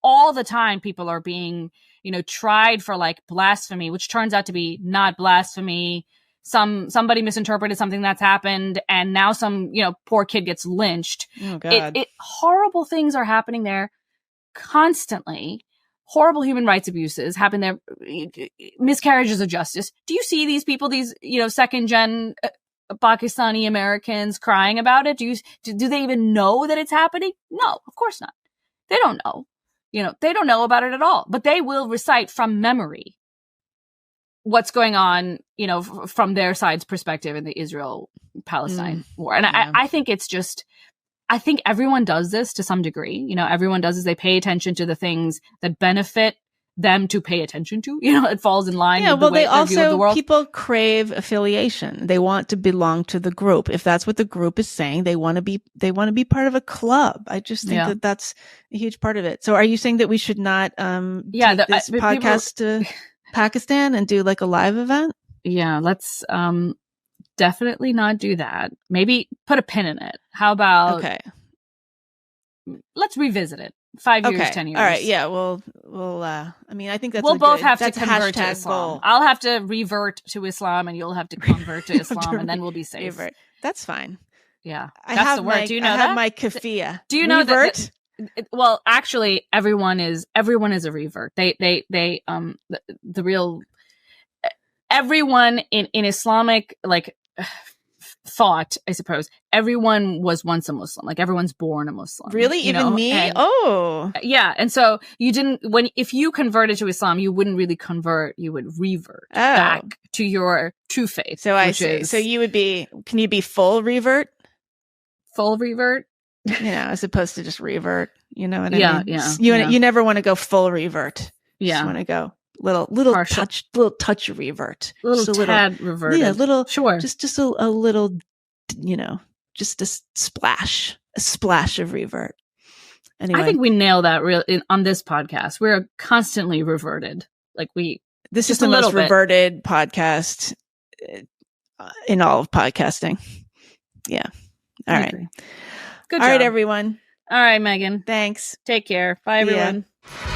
All the time people are being, tried for like blasphemy, which turns out to be not blasphemy. Somebody misinterpreted something that's happened, and now some, poor kid gets lynched. Oh God. Horrible things are happening there constantly. Horrible human rights abuses happen there. Miscarriages of justice. Do you see these people, these, second gen Pakistani Americans crying about it? Do they even know that it's happening? No, of course not. They don't know. They don't know about it at all, but they will recite from memory what's going on, from their side's perspective in the Israel-Palestine war. And yeah. I think it's just, I think everyone does this to some degree. Everyone does is they pay attention to the things that benefit them to pay attention to. It falls in line with the way their view of the world. People crave affiliation. They want to belong to the group. If that's what the group is saying, they want to be part of a club. I just think that that's a huge part of it. So are you saying that we should not take this podcast to Pakistan and do like a live event? Yeah, let's definitely not do that. Maybe put a pin in it. How about let's revisit it. 5 years, 10 years. All right. Yeah. We'll I think that's we'll both have to convert to Islam. Goal. I'll have to revert to Islam and you'll have to convert to Islam and then we'll be safe. Revert. That's fine. Yeah. That's the word. Do you know that? I have my kafia. Do you know revert? Well, actually everyone is a revert. Everyone in Islamic, like, thought, I suppose, everyone was once a Muslim. Like everyone's born a Muslim. Really? Even me? Yeah. And so if you converted to Islam, you wouldn't really convert, you would revert back to your true faith. So I see. So you would be, can you be full revert? Full revert? As opposed to just revert, you know what I mean? Yeah. You never want to go full revert. You just want to go little touch of revert, little tad revert. Yeah, little. Sure. Just a little, just a splash of revert. Anyway, I think we nail that on this podcast. We're constantly reverted. Like this is the most reverted podcast in all of podcasting. Yeah. All right. Good job. All right, everyone. All right, Megan. Thanks. Take care. Bye, everyone. Yeah.